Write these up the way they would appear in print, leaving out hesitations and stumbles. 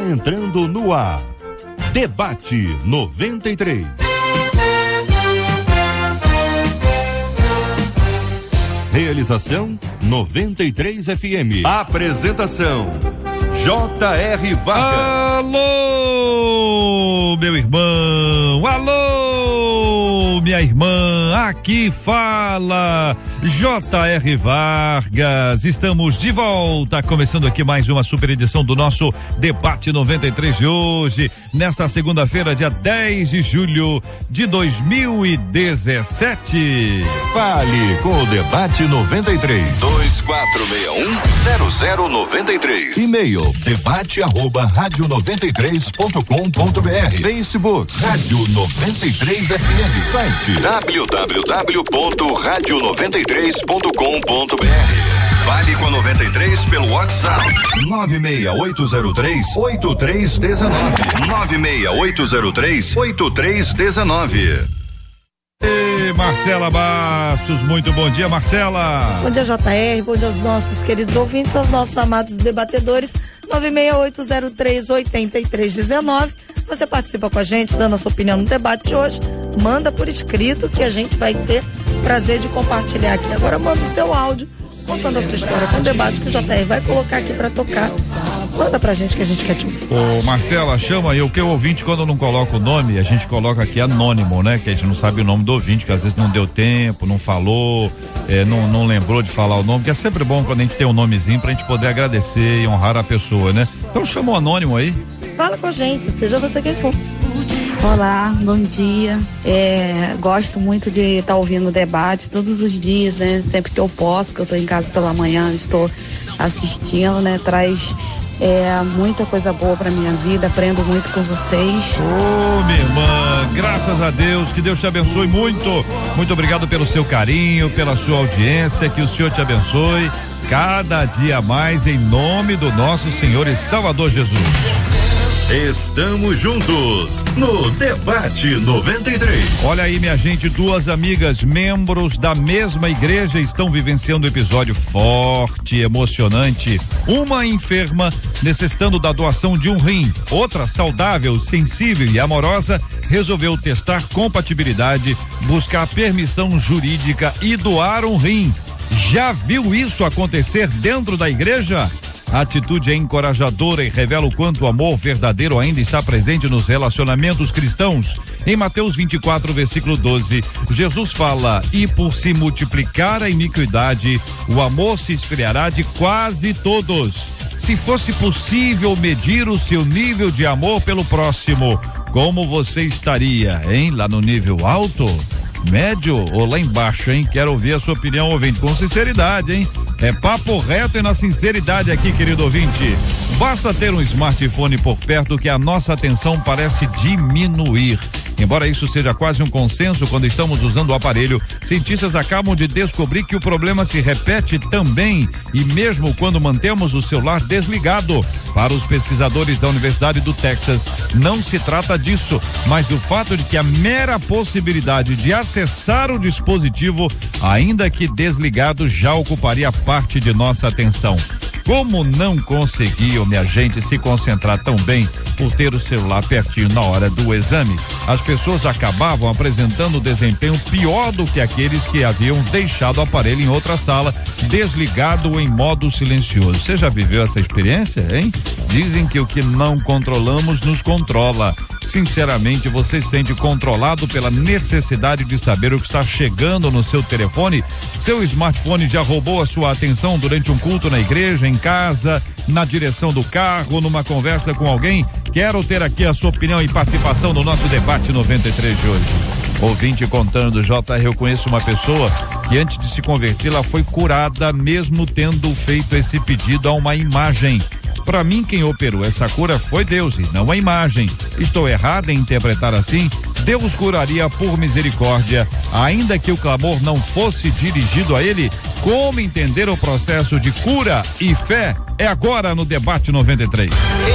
entrando no ar. Debate 93. Realização 93 FM. Apresentação J.R. Vargas. Alô, meu irmão. Alô, minha irmã. Aqui fala J.R. Vargas. Estamos de volta, começando aqui mais uma super edição do nosso Debate 93 de hoje, nesta segunda-feira, dia 10 de julho de 2017. Fale com o Debate 93. 2461-0093. E-mail debate@radio93.com.br. Facebook Rádio 93 FM. Site www.radio93.com.br. Fale com a 93 pelo WhatsApp 96803-8319. 96803-8319. Marcela Bastos, muito bom dia, Marcela. Bom dia, JR, bom dia aos nossos queridos ouvintes, aos nossos amados debatedores. 96803-8319. Você participa com a gente, dando a sua opinião no debate de hoje. Manda por escrito, que a gente vai ter prazer de compartilhar aqui. Agora manda o seu áudio, contando a sua história com o debate, que o JR vai colocar aqui pra tocar. Manda pra gente que a gente quer te ouvir. Ô, Marcela, chama aí, o que o ouvinte, quando não coloca o nome, a gente coloca aqui anônimo, né? Que a gente não sabe o nome do ouvinte, que às vezes não deu tempo, não falou, não lembrou de falar o nome, que é sempre bom quando a gente tem um nomezinho pra gente poder agradecer e honrar a pessoa, né? Então chama o anônimo aí. Fala com a gente, seja você quem for. Olá, bom dia. Gosto muito de estar ouvindo o debate todos os dias, né? Sempre que eu posso, que eu estou em casa pela manhã, estou assistindo, né? Traz muita coisa boa para minha vida, aprendo muito com vocês. Ô, minha irmã, graças a Deus, que Deus te abençoe muito. Muito obrigado pelo seu carinho, pela sua audiência, que o Senhor te abençoe cada dia mais, em nome do nosso Senhor e Salvador Jesus. Estamos juntos no Debate 93. Olha aí, minha gente, duas amigas, membros da mesma igreja, estão vivenciando um episódio forte, emocionante. Uma enferma, necessitando da doação de um rim. Outra, saudável, sensível e amorosa, resolveu testar compatibilidade, buscar permissão jurídica e doar um rim. Já viu isso acontecer dentro da igreja? A atitude é encorajadora e revela o quanto o amor verdadeiro ainda está presente nos relacionamentos cristãos. Em Mateus 24, versículo 12, Jesus fala: e por se multiplicar a iniquidade, o amor se esfriará de quase todos. Se fosse possível medir o seu nível de amor pelo próximo, como você estaria, hein? Lá no nível alto? Médio ou lá embaixo, hein? Quero ouvir a sua opinião, ouvinte, com sinceridade, hein? É papo reto e na sinceridade aqui, querido ouvinte. Basta ter um smartphone por perto que a nossa atenção parece diminuir. Embora isso seja quase um consenso quando estamos usando o aparelho, cientistas acabam de descobrir que o problema se repete também, e mesmo quando mantemos o celular desligado. Para os pesquisadores da Universidade do Texas, não se trata disso, mas do fato de que a mera possibilidade de acessar o dispositivo, ainda que desligado, já ocuparia parte de nossa atenção. Como não conseguiam, minha gente, se concentrar tão bem por ter o celular pertinho na hora do exame? As pessoas acabavam apresentando desempenho pior do que aqueles que haviam deixado o aparelho em outra sala, desligado ou em modo silencioso. Você já viveu essa experiência, hein? Dizem que o que não controlamos nos controla. Sinceramente, você se sente controlado pela necessidade de saber o que está chegando no seu telefone? Seu smartphone já roubou a sua atenção durante um culto na igreja, em casa, na direção do carro, numa conversa com alguém? Quero ter aqui a sua opinião e participação no nosso Debate 93 de hoje. Ouvinte contando: JR, eu conheço uma pessoa que antes de se converter, ela foi curada mesmo tendo feito esse pedido a uma imagem. Para mim, quem operou essa cura foi Deus e não a imagem. Estou errado em interpretar assim? Deus curaria por misericórdia, ainda que o clamor não fosse dirigido a ele? Como entender o processo de cura e fé? É agora no Debate 93.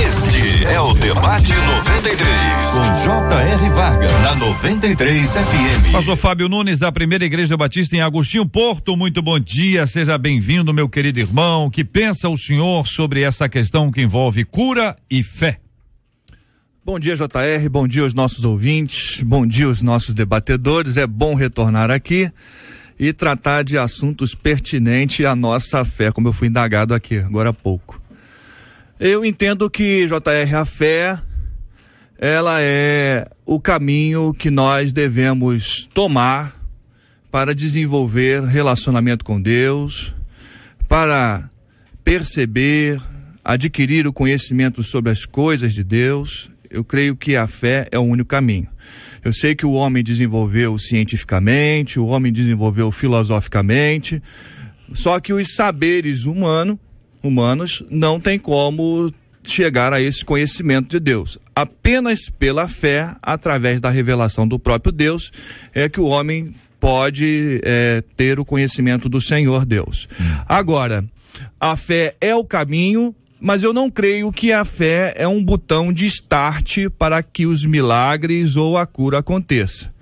Este é o Debate 93, com J.R. Vargas, na 93 FM. Pastor Fábio Nunes, da Primeira Igreja Batista em Agostinho Porto, muito bom dia, seja bem-vindo, meu querido irmão. Que pensa o senhor sobre essa questão que envolve cura e fé? Bom dia, JR, bom dia aos nossos ouvintes, bom dia aos nossos debatedores. É bom retornar aqui e tratar de assuntos pertinentes à nossa fé, como eu fui indagado aqui agora há pouco. Eu entendo que, JR, a fé, ela é o caminho que nós devemos tomar para desenvolver relacionamento com Deus, para perceber, adquirir o conhecimento sobre as coisas de Deus. Eu creio que a fé é o único caminho. Eu sei que o homem desenvolveu cientificamente, o homem desenvolveu filosoficamente, só que os saberes humanos não tem como chegar a esse conhecimento de Deus. Apenas pela fé, através da revelação do próprio Deus, é que o homem pode ter o conhecimento do Senhor Deus. Agora, a fé é o caminho, mas eu não creio que a fé é um botão de start para que os milagres ou a cura aconteça.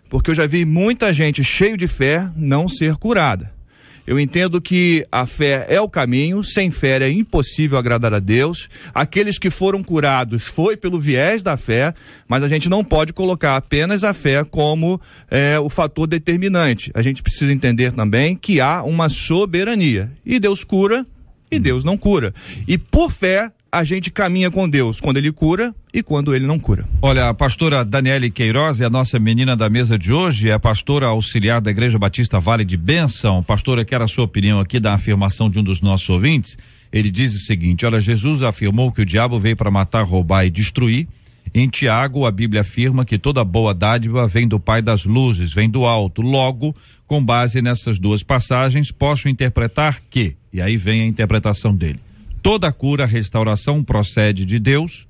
Porque eu já vi muita gente cheio de fé não ser curada. Eu entendo que a fé é o caminho, sem fé é impossível agradar a Deus. Aqueles que foram curados foi pelo viés da fé, mas a gente não pode colocar apenas a fé como o fator determinante. A gente precisa entender também que há uma soberania. E Deus cura e Deus não cura. E por fé, a gente caminha com Deus quando Ele cura e quando Ele não cura. Olha, a pastora Daniele Queiroz é a nossa menina da mesa de hoje, é a pastora auxiliar da Igreja Batista Vale de Bênção. Pastora, quero a sua opinião aqui da afirmação de um dos nossos ouvintes. Ele diz o seguinte: olha, Jesus afirmou que o diabo veio para matar, roubar e destruir. Em Tiago, a Bíblia afirma que toda boa dádiva vem do Pai das Luzes, vem do alto. Logo, com base nessas duas passagens, posso interpretar que, e aí vem a interpretação dele, toda cura, restauração procede de Deus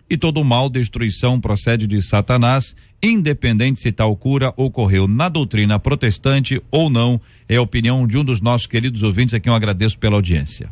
e todo mal, destruição procede de Satanás, independente se tal cura ocorreu na doutrina protestante ou não. É a opinião de um dos nossos queridos ouvintes, a quem eu agradeço pela audiência.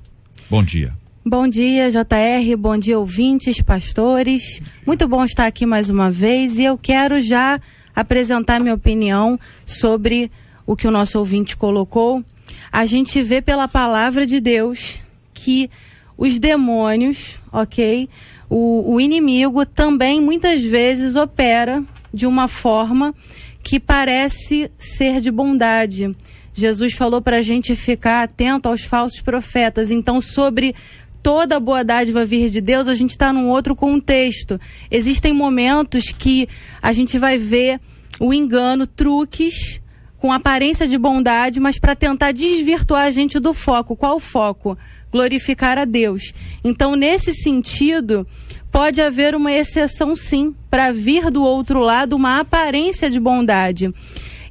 Bom dia. Bom dia, JR, bom dia, ouvintes, pastores. Muito bom estar aqui mais uma vez e eu quero já apresentar minha opinião sobre o que o nosso ouvinte colocou. A gente vê pela palavra de Deus que os demônios, ok? O inimigo também muitas vezes opera de uma forma que parece ser de bondade. Jesus falou para a gente ficar atento aos falsos profetas. Então, sobre toda a boa dádiva vir de Deus, a gente está num outro contexto. Existem momentos que a gente vai ver o engano, truques com aparência de bondade, mas para tentar desvirtuar a gente do foco. Qual o foco? Glorificar a Deus. Então, nesse sentido, pode haver uma exceção, sim, para vir do outro lado uma aparência de bondade.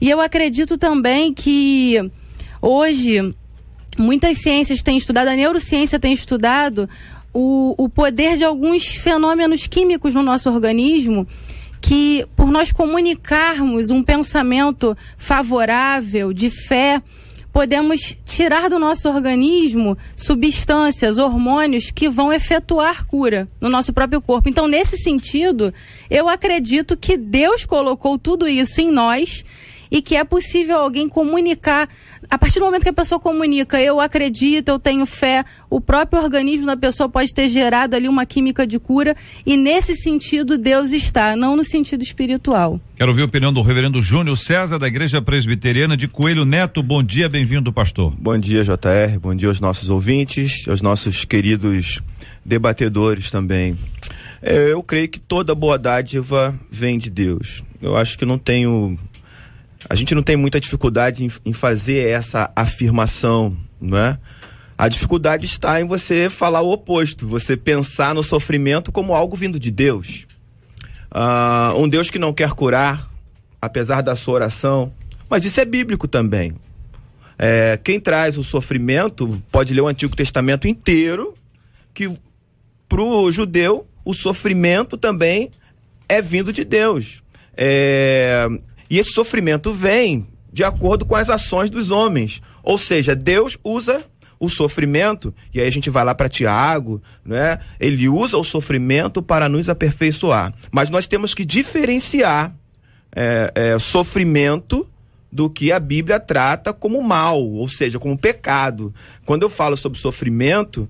E eu acredito também que hoje muitas ciências têm estudado, a neurociência tem estudado o poder de alguns fenômenos químicos no nosso organismo, que por nós comunicarmos um pensamento favorável, de fé, podemos tirar do nosso organismo substâncias, hormônios que vão efetuar cura no nosso próprio corpo. Então, nesse sentido, eu acredito que Deus colocou tudo isso em nós e que é possível alguém comunicar. A partir do momento que a pessoa comunica, eu acredito, eu tenho fé, o próprio organismo da pessoa pode ter gerado ali uma química de cura, e nesse sentido Deus está, não no sentido espiritual. Quero ouvir a opinião do reverendo Júnior César, da Igreja Presbiteriana de Coelho Neto. Bom dia, bem-vindo, pastor. Bom dia, JR, bom dia aos nossos ouvintes, aos nossos queridos debatedores também. Eu creio que toda boa dádiva vem de Deus. Eu acho que a gente não tem muita dificuldade em fazer essa afirmação, não é? A dificuldade está em você falar o oposto, você pensar no sofrimento como algo vindo de Deus. Um Deus que não quer curar, apesar da sua oração, mas isso é bíblico também. Quem traz o sofrimento pode ler o Antigo Testamento inteiro, que para o judeu o sofrimento também é vindo de Deus. E esse sofrimento vem de acordo com as ações dos homens. Ou seja, Deus usa o sofrimento, e aí a gente vai lá para Tiago, né? Ele usa o sofrimento para nos aperfeiçoar. Mas nós temos que diferenciar sofrimento do que a Bíblia trata como mal, ou seja, como pecado. Quando eu falo sobre sofrimento,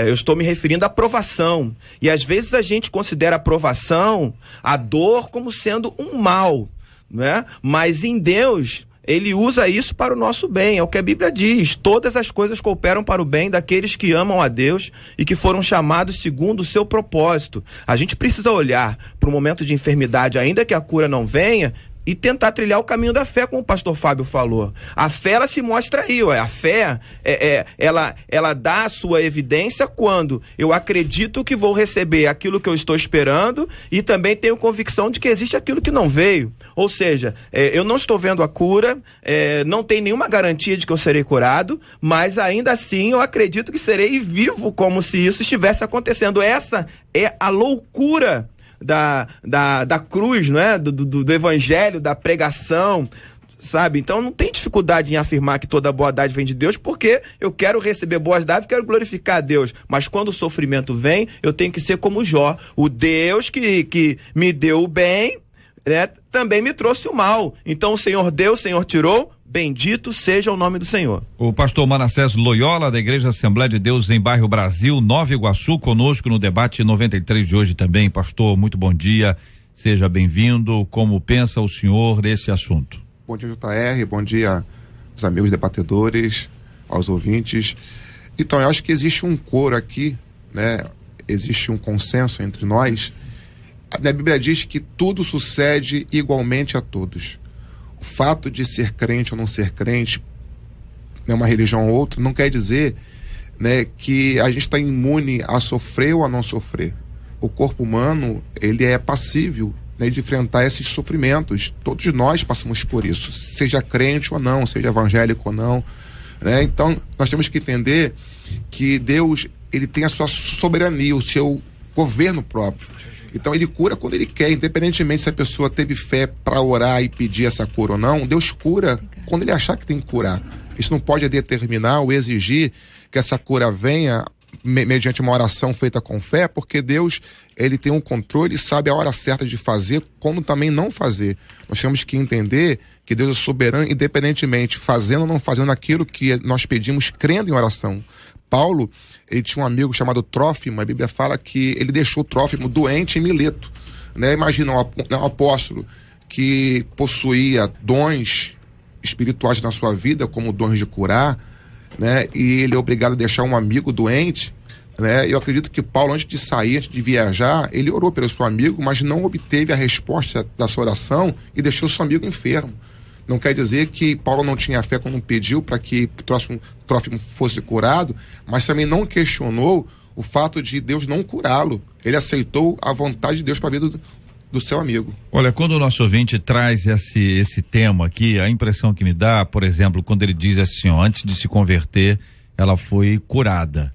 eu estou me referindo à provação. E às vezes a gente considera a provação, a dor, como sendo um mal, né? Mas em Deus, Ele usa isso para o nosso bem, é o que a Bíblia diz: todas as coisas cooperam para o bem daqueles que amam a Deus e que foram chamados segundo o seu propósito. A gente precisa olhar para o momento de enfermidade, ainda que a cura não venha, e tentar trilhar o caminho da fé, como o pastor Fábio falou. A fé, ela se mostra aí, a fé, ela dá a sua evidência quando eu acredito que vou receber aquilo que eu estou esperando e também tenho convicção de que existe aquilo que não veio. Ou seja, eu não estou vendo a cura, não tem nenhuma garantia de que eu serei curado, mas ainda assim eu acredito que serei vivo como se isso estivesse acontecendo. Essa é a loucura da cruz, não é? Do evangelho, da pregação, sabe? Então não tem dificuldade em afirmar que toda boa dádiva vem de Deus, porque eu quero receber boas dádivas, quero glorificar a Deus, mas quando o sofrimento vem, eu tenho que ser como Jó, o Deus que me deu o bem, né, também me trouxe o mal. Então o Senhor deu, o Senhor tirou, bendito seja o nome do Senhor. O pastor Manassés Loyola, da Igreja Assembleia de Deus em Bairro Brasil, Nova Iguaçu, conosco no debate 93 de hoje também. Pastor, muito bom dia, seja bem-vindo. Como pensa o senhor desse assunto? Bom dia, JR, bom dia aos amigos debatedores, aos ouvintes. Então, eu acho que existe um coro aqui, né? Existe um consenso entre nós. A Bíblia diz que tudo sucede igualmente a todos. O fato de ser crente ou não ser crente, né, uma religião ou outra, não quer dizer, né, que a gente está imune a sofrer ou a não sofrer. O corpo humano, ele é passível, né, de enfrentar esses sofrimentos. Todos nós passamos por isso, seja crente ou não, seja evangélico ou não, né? Então, nós temos que entender que Deus, ele tem a sua soberania, o seu governo próprio. Então ele cura quando ele quer, independentemente se a pessoa teve fé para orar e pedir essa cura ou não. Deus cura quando ele achar que tem que curar. Isso não pode determinar ou exigir que essa cura venha mediante uma oração feita com fé, porque Deus, ele tem um controle e sabe a hora certa de fazer, como também não fazer. Nós temos que entender que Deus é soberano, independentemente fazendo ou não fazendo aquilo que nós pedimos, crendo em oração. Paulo, ele tinha um amigo chamado Trófimo. A Bíblia fala que ele deixou Trófimo doente em Mileto, né? Imagina um apóstolo que possuía dons espirituais na sua vida, como dons de curar, né? E ele é obrigado a deixar um amigo doente, né? Eu acredito que Paulo, antes de sair, antes de viajar, ele orou pelo seu amigo, mas não obteve a resposta da sua oração e deixou seu amigo enfermo. Não quer dizer que Paulo não tinha fé quando pediu para que Trófimo fosse curado, mas também não questionou o fato de Deus não curá-lo. Ele aceitou a vontade de Deus para a vida do seu amigo. Olha, quando o nosso ouvinte traz esse tema aqui, a impressão que me dá, por exemplo, quando ele diz assim, ó, antes de se converter, ela foi curada,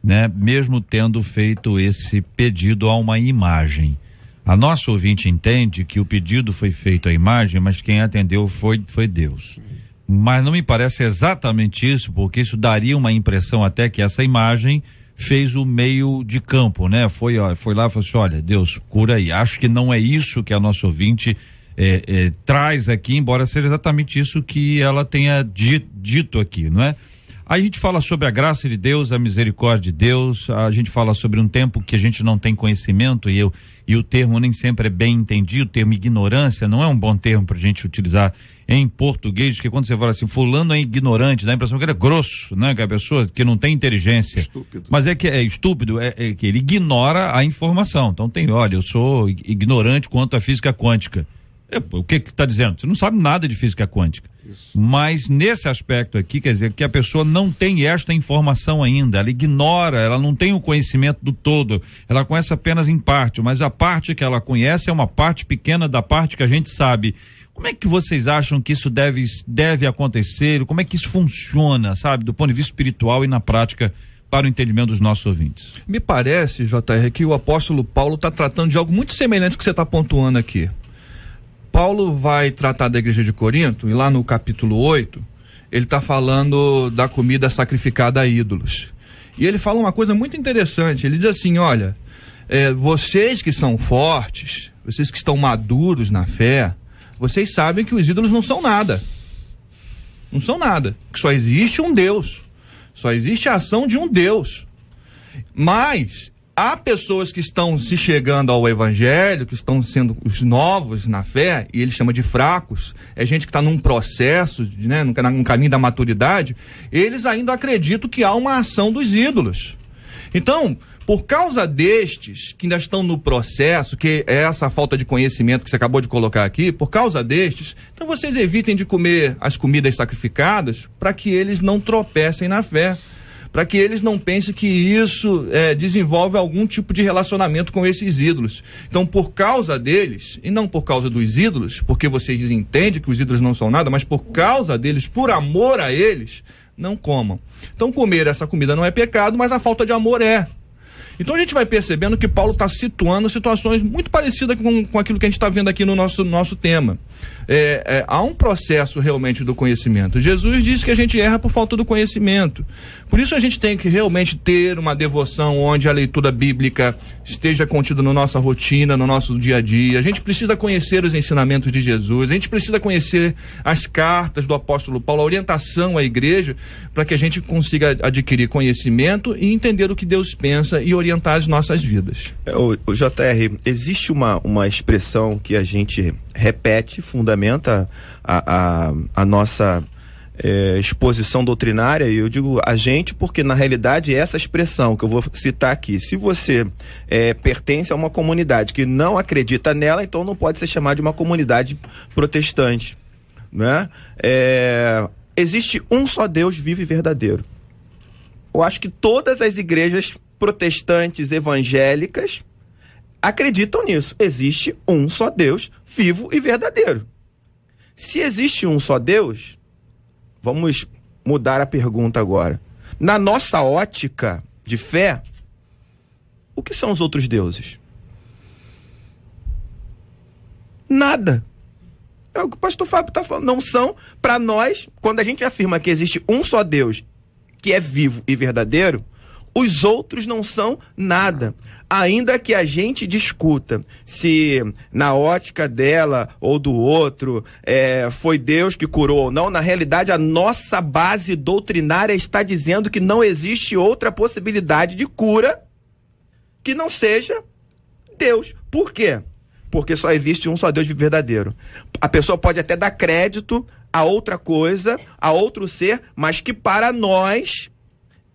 né? Mesmo tendo feito esse pedido a uma imagem. A nossa ouvinte entende que o pedido foi feito à imagem, mas quem atendeu foi Deus. Mas não me parece exatamente isso, porque isso daria uma impressão até que essa imagem fez o meio de campo, né? Foi lá e falou assim, olha, Deus, cura aí. Acho que não é isso que a nossa ouvinte traz aqui, embora seja exatamente isso que ela tenha dito aqui, não é? A gente fala sobre a graça de Deus, a misericórdia de Deus, a gente fala sobre um tempo que a gente não tem conhecimento e o termo nem sempre é bem entendido, o termo ignorância não é um bom termo pra gente utilizar em português, porque quando você fala assim, fulano é ignorante, dá a impressão que ele é grosso, né? Que a pessoa que não tem inteligência. Estúpido. Mas é que é estúpido, é que ele ignora a informação. Então olha, eu sou ignorante quanto à física quântica. O que está dizendo? Você não sabe nada de física quântica. Isso. Mas nesse aspecto aqui, quer dizer que a pessoa não tem esta informação ainda, ela ignora, ela não tem o conhecimento do todo, ela conhece apenas em parte, mas a parte que ela conhece é uma parte pequena da parte que a gente sabe. Como é que vocês acham que isso deve acontecer? Como é que isso funciona, sabe, do ponto de vista espiritual e na prática, para o entendimento dos nossos ouvintes? Me parece, JR, que o apóstolo Paulo está tratando de algo muito semelhante ao que você está pontuando aqui. Paulo vai tratar da igreja de Corinto, e lá no capítulo 8, ele está falando da comida sacrificada a ídolos. E ele fala uma coisa muito interessante, ele diz assim, olha, vocês que são fortes, vocês que estão maduros na fé, vocês sabem que os ídolos não são nada. não são nada. Que só existe um Deus. Só existe a ação de um Deus. Mas há pessoas que estão se chegando ao evangelho, que estão sendo os novos na fé, e ele chama de fracos, é gente que está num processo, né, num caminho da maturidade, eles ainda acreditam que há uma ação dos ídolos. Então, por causa destes, que ainda estão no processo, que é essa falta de conhecimento que você acabou de colocar aqui, por causa destes, então vocês evitem de comer as comidas sacrificadas para que eles não tropecem na fé. Para que eles não pensem que isso desenvolve algum tipo de relacionamento com esses ídolos. Então, por causa deles, e não por causa dos ídolos, porque vocês entendem que os ídolos não são nada, mas por causa deles, por amor a eles, não comam. Então, comer essa comida não é pecado, mas a falta de amor é. Então a gente vai percebendo que Paulo está situando situações muito parecidas com aquilo que a gente está vendo aqui no nosso tema. Há um processo realmente do conhecimento. Jesus disse que a gente erra por falta do conhecimento. Por isso a gente tem que realmente ter uma devoção onde a leitura bíblica esteja contida na nossa rotina, no nosso dia a dia. A gente precisa conhecer os ensinamentos de Jesus, a gente precisa conhecer as cartas do apóstolo Paulo, a orientação à igreja, para que a gente consiga adquirir conhecimento e entender o que Deus pensa e orientar as nossas vidas. O JR, existe uma expressão que a gente repete, fundamenta a nossa exposição doutrinária, e eu digo a gente porque na realidade essa expressão que eu vou citar aqui, se você pertence a uma comunidade que não acredita nela, então não pode ser chamado de uma comunidade protestante, né? Existe um só Deus vivo e verdadeiro. Eu acho que todas as igrejas protestantes evangélicas acreditam nisso. Existe um só Deus vivo e verdadeiro. Se existe um só Deus, vamos mudar a pergunta agora. Na nossa ótica de fé, o que são os outros deuses? Nada. É o que o pastor Fábio está falando. Não são, para nós, quando a gente afirma que existe um só Deus que é vivo e verdadeiro, os outros não são nada. Ainda que a gente discuta se na ótica dela ou do outro foi Deus que curou ou não, na realidade a nossa base doutrinária está dizendo que não existe outra possibilidade de cura que não seja Deus. Por quê? Porque só existe um só Deus verdadeiro. A pessoa pode até dar crédito a outra coisa, a outro ser, mas que para nós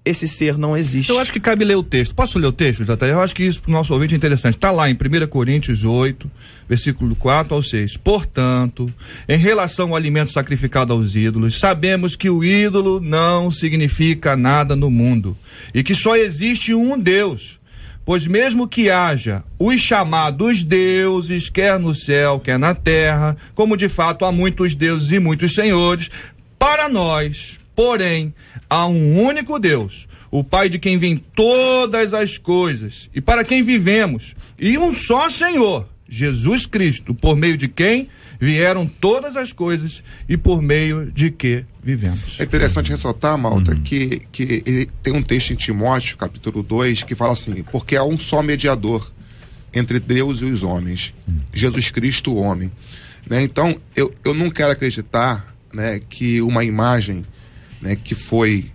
esse ser não existe. Eu acho que cabe ler o texto. Posso ler o texto, JR? Eu acho que isso para o nosso ouvinte é interessante. Está lá em 1 Coríntios 8, versículo 4 ao 6. Portanto, em relação ao alimento sacrificado aos ídolos, sabemos que o ídolo não significa nada no mundo e que só existe um Deus. Pois mesmo que haja os chamados deuses, quer no céu, quer na terra, como de fato há muitos deuses e muitos senhores, para nós, porém, há um único Deus, o Pai de quem vêm todas as coisas, e para quem vivemos, e um só Senhor, Jesus Cristo, por meio de quem vieram todas as coisas e por meio de que vivemos. É interessante ressaltar, Malta, que tem um texto em Timóteo, capítulo 2, que fala assim: porque há um só mediador entre Deus e os homens, Jesus Cristo, o homem. Né? Então, eu não quero acreditar, né, que uma imagem, né, que foi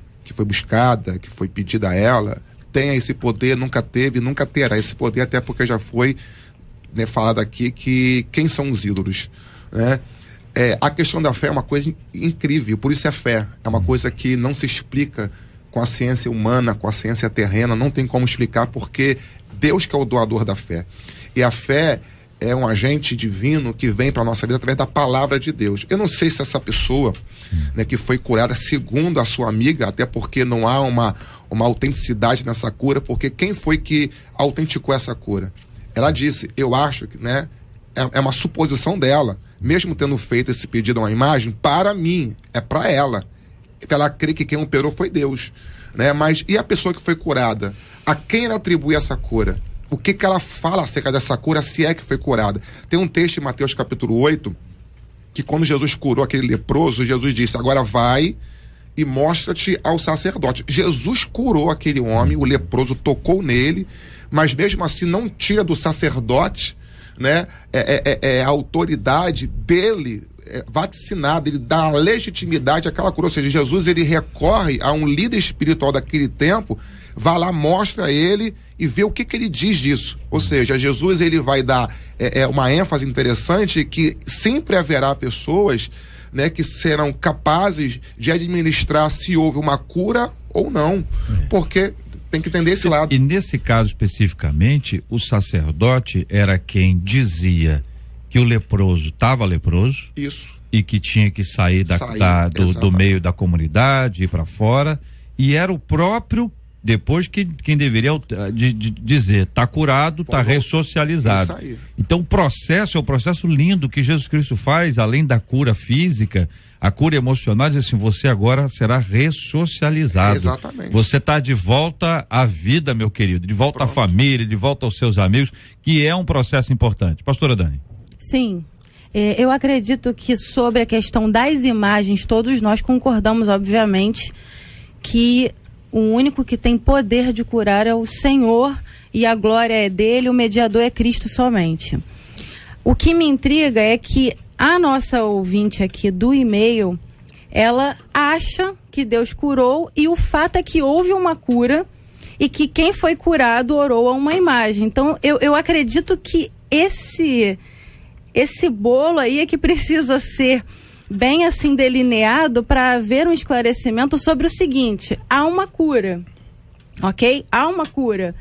buscada, que foi pedida a ela, tenha esse poder, nunca teve, nunca terá esse poder, até porque já foi, né, falado aqui que quem são os ídolos, né? A questão da fé é uma coisa incrível, por isso é fé, é uma coisa que não se explica com a ciência humana, com a ciência terrena, não tem como explicar, porque Deus que é o doador da fé, e a fé é um agente divino que vem para a nossa vida através da palavra de Deus. Eu não sei se essa pessoa, né, que foi curada segundo a sua amiga, até porque não há uma autenticidade nessa cura, porque quem foi que autenticou essa cura? Ela disse, eu acho que, né, é uma suposição dela, mesmo tendo feito esse pedido a uma imagem, para mim, é para ela. Ela crê que quem operou foi Deus, né? Mas e a pessoa que foi curada? A quem ela atribui essa cura? O que ela fala acerca dessa cura, se é que foi curada? Tem um texto em Mateus capítulo 8, que quando Jesus curou aquele leproso, Jesus disse, agora vai e mostra-te ao sacerdote. Jesus curou aquele homem, o leproso tocou nele, mas mesmo assim não tira do sacerdote, né, a autoridade dele vaticinado, ele dá legitimidade àquela cura. Ou seja, Jesus, ele recorre a um líder espiritual daquele tempo, vai lá, mostra ele e vê o que ele diz disso. Ou seja, Jesus, ele vai dar uma ênfase interessante, que sempre haverá pessoas, né, que serão capazes de administrar se houve uma cura ou não, porque tem que entender esse lado. E nesse caso especificamente, o sacerdote era quem dizia que o leproso estava leproso. Isso. E que tinha que sair do meio da comunidade, ir para fora, e era o próprio, depois, quem deveria dizer, está curado, está ressocializado. Isso aí. Então o processo é um processo lindo que Jesus Cristo faz, além da cura física, a cura emocional, diz assim: você agora será ressocializado. Exatamente. Você está de volta à vida, meu querido, de volta à família, de volta aos seus amigos, que é um processo importante. Pastora Dani. Sim. Eu acredito que sobre a questão das imagens, todos nós concordamos, obviamente, que o único que tem poder de curar é o Senhor, e a glória é dele, o mediador é Cristo somente. O que me intriga é que a nossa ouvinte aqui do e-mail, ela acha que Deus curou, e o fato é que houve uma cura e que quem foi curado orou a uma imagem. Então eu acredito que esse bolo aí é que precisa ser bem assim delineado para haver um esclarecimento sobre o seguinte: há uma cura, ok? Há uma cura.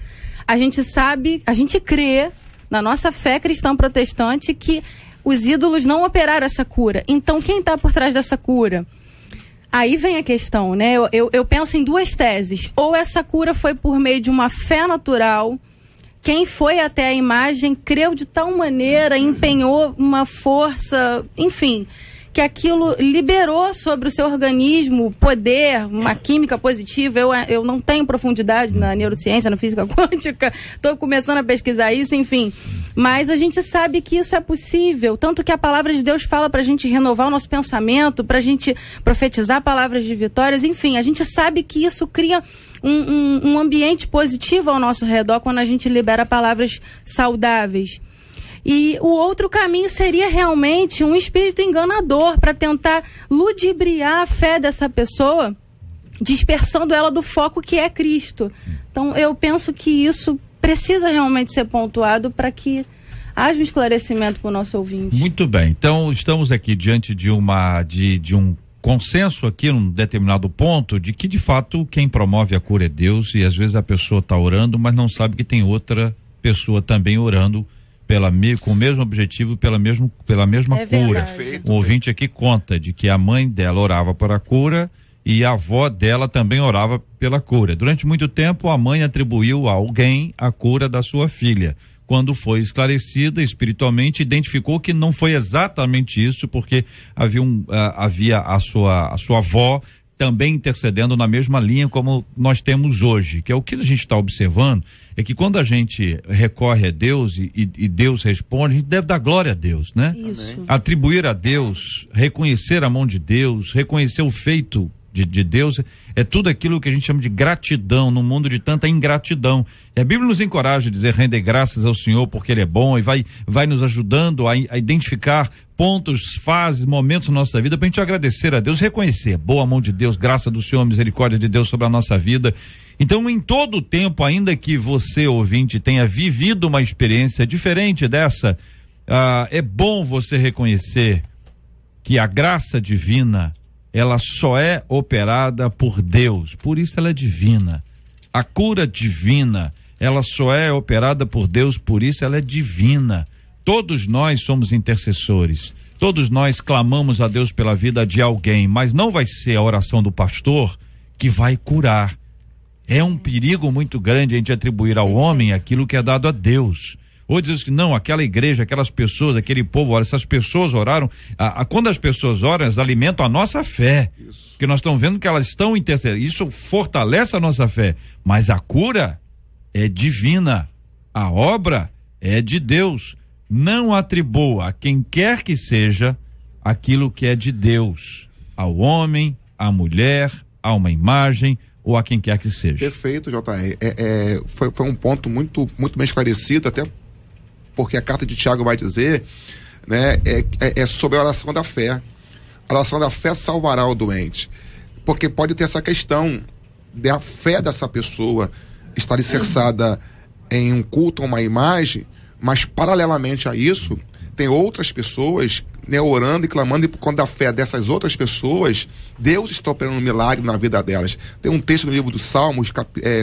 A gente sabe, a gente crê na nossa fé cristã protestante que os ídolos não operaram essa cura. Então quem está por trás dessa cura? Aí vem a questão, né? Eu penso em duas teses. Ou essa cura foi por meio de uma fé natural. Quem foi até a imagem creu de tal maneira, empenhou uma força, enfim, que aquilo liberou sobre o seu organismo poder, uma química positiva. Eu não tenho profundidade na neurociência, na física quântica, estou começando a pesquisar isso, enfim. Mas a gente sabe que isso é possível, tanto que a palavra de Deus fala para a gente renovar o nosso pensamento, para a gente profetizar palavras de vitórias, enfim, a gente sabe que isso cria um ambiente positivo ao nosso redor quando a gente libera palavras saudáveis. E o outro caminho seria realmente um espírito enganador para tentar ludibriar a fé dessa pessoa, dispersando ela do foco que é Cristo. Então eu penso que isso precisa realmente ser pontuado para que haja um esclarecimento para o nosso ouvinte. Muito bem, então estamos aqui diante de um consenso aqui num determinado ponto de que de fato quem promove a cura é Deus, e às vezes a pessoa está orando, mas não sabe que tem outra pessoa também orando com o mesmo objetivo, pela mesma cura. O ouvinte aqui conta de que a mãe dela orava para a cura e a avó dela também orava pela cura. Durante muito tempo a mãe atribuiu a alguém a cura da sua filha. Quando foi esclarecida espiritualmente, identificou que não foi exatamente isso, porque havia a sua avó também intercedendo na mesma linha como nós temos hoje, que é o que a gente está observando, é que quando a gente recorre a Deus e Deus responde, a gente deve dar glória a Deus, né? Isso. Atribuir a Deus, reconhecer a mão de Deus, reconhecer o feito de Deus, é tudo aquilo que a gente chama de gratidão num mundo de tanta ingratidão. E a Bíblia nos encoraja a dizer: render graças ao Senhor porque Ele é bom, e vai nos ajudando a identificar pontos, fases, momentos na nossa vida pra gente agradecer a Deus, reconhecer boa mão de Deus, graça do Senhor, misericórdia de Deus sobre a nossa vida. Então, em todo o tempo, ainda que você, ouvinte, tenha vivido uma experiência diferente dessa, é bom você reconhecer que a graça divina, ela só é operada por Deus, por isso ela é divina. A cura divina, ela só é operada por Deus, por isso ela é divina. Todos nós somos intercessores, todos nós clamamos a Deus pela vida de alguém, mas não vai ser a oração do pastor que vai curar. É um perigo muito grande a gente atribuir ao homem aquilo que é dado a Deus. Ou diz que não, aquela igreja, aquelas pessoas, aquele povo, essas pessoas oraram. Quando as pessoas oram, elas alimentam a nossa fé. Isso. Porque nós estamos vendo que elas estão intercedendo. Isso fortalece a nossa fé. Mas a cura é divina. A obra é de Deus. Não atribua a quem quer que seja aquilo que é de Deus. Ao homem, à mulher, a uma imagem ou a quem quer que seja. Perfeito, J.R. Foi um ponto muito, muito bem esclarecido, até porque a carta de Tiago vai dizer né? É sobre a oração da fé. A oração da fé salvará o doente. Porque pode ter essa questão da fé dessa pessoa estar alicerçada em um culto a uma imagem, mas paralelamente a isso, tem outras pessoas, né, orando e clamando, e por conta da fé dessas outras pessoas, Deus está operando um milagre na vida delas. Tem um texto no livro dos Salmos,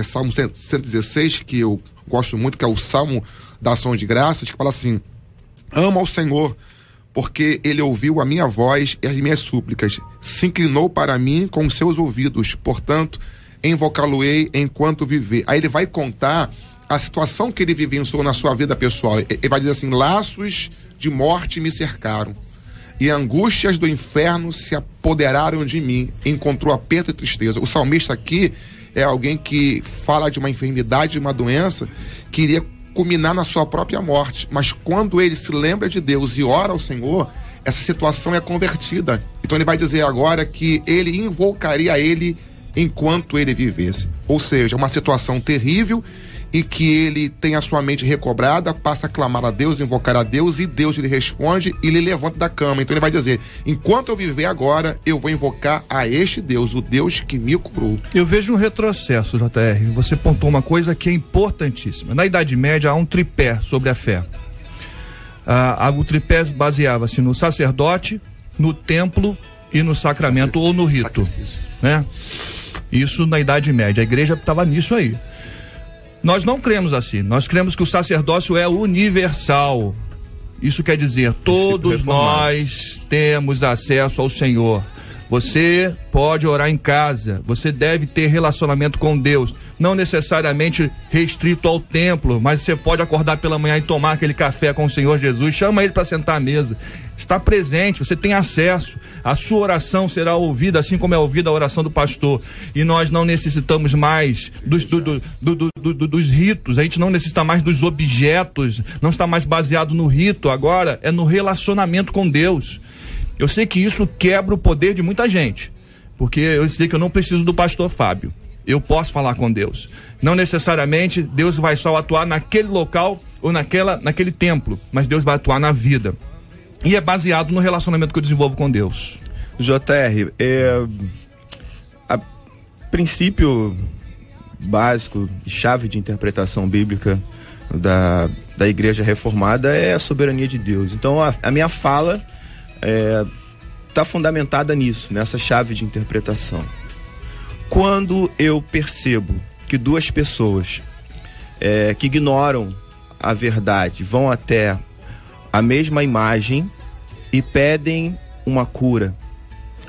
Salmo 116, que eu gosto muito, que é o Salmo da Ação de Graças, que fala assim: ama ao Senhor, porque ele ouviu a minha voz e as minhas súplicas, se inclinou para mim com os seus ouvidos, portanto, invocá-lo-ei enquanto viver. Aí ele vai contar a situação que ele vivenciou na sua vida pessoal. Ele vai dizer assim: laços de morte me cercaram, e angústias do inferno se apoderaram de mim, encontrou aperto e tristeza. O salmista aqui é alguém que fala de uma enfermidade, de uma doença, que iria culminar na sua própria morte, mas quando ele se lembra de Deus e ora ao Senhor, essa situação é convertida. Então ele vai dizer agora que ele invocaria ele enquanto ele vivesse. Ou seja, uma situação terrível, e que ele tem a sua mente recobrada, passa a clamar a Deus, invocar a Deus, e Deus lhe responde e lhe levanta da cama. Então ele vai dizer: enquanto eu viver agora, eu vou invocar a este Deus, o Deus que me curou. Eu vejo um retrocesso, JR. Você pontuou uma coisa que é importantíssima. Na Idade Média há um tripé sobre a fé. O tripé baseava-se no sacerdote, no templo e no sacramento ou no rito, né? Isso na Idade Média. A igreja estava nisso aí. Nós não cremos assim. Nós cremos que o sacerdócio é universal. Isso quer dizer, todos nós temos acesso ao Senhor. Você pode orar em casa, você deve ter relacionamento com Deus, não necessariamente restrito ao templo, mas você pode acordar pela manhã e tomar aquele café com o Senhor Jesus, chama ele para sentar à mesa, está presente, você tem acesso, a sua oração será ouvida, assim como é ouvida a oração do pastor, e nós não necessitamos mais dos ritos, a gente não necessita mais dos objetos, não está mais baseado no rito, agora é no relacionamento com Deus. Eu sei que isso quebra o poder de muita gente, porque eu sei que eu não preciso do pastor Fábio, eu posso falar com Deus. Não necessariamente Deus vai só atuar naquele local ou naquele templo, mas Deus vai atuar na vida. E é baseado no relacionamento que eu desenvolvo com Deus. JR, princípio básico, chave de interpretação bíblica da Igreja Reformada é a soberania de Deus. Então a minha fala está fundamentada nisso, nessa chave de interpretação. Quando eu percebo que duas pessoas que ignoram a verdade vão até a mesma imagem e pedem uma cura,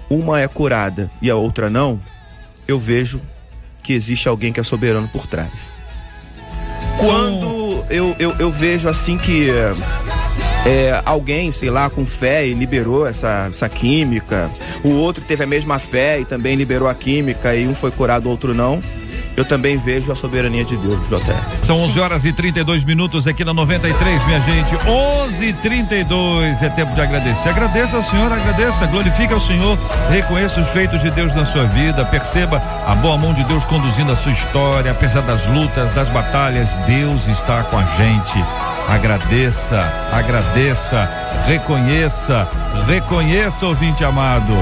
uma é curada e a outra não, eu vejo que existe alguém que é soberano por trás. Quando eu vejo assim que alguém, sei lá, com fé e liberou essa química, o outro teve a mesma fé e também liberou a química e um foi curado, o outro não, eu também vejo a soberania de Deus, JR. São 11h32 aqui na 93, minha gente. 11h32, é tempo de agradecer. Agradeça ao Senhor, agradeça, glorifique ao Senhor, reconheça os feitos de Deus na sua vida, perceba a boa mão de Deus conduzindo a sua história, apesar das lutas, das batalhas, Deus está com a gente. Agradeça, reconheça, ouvinte amado.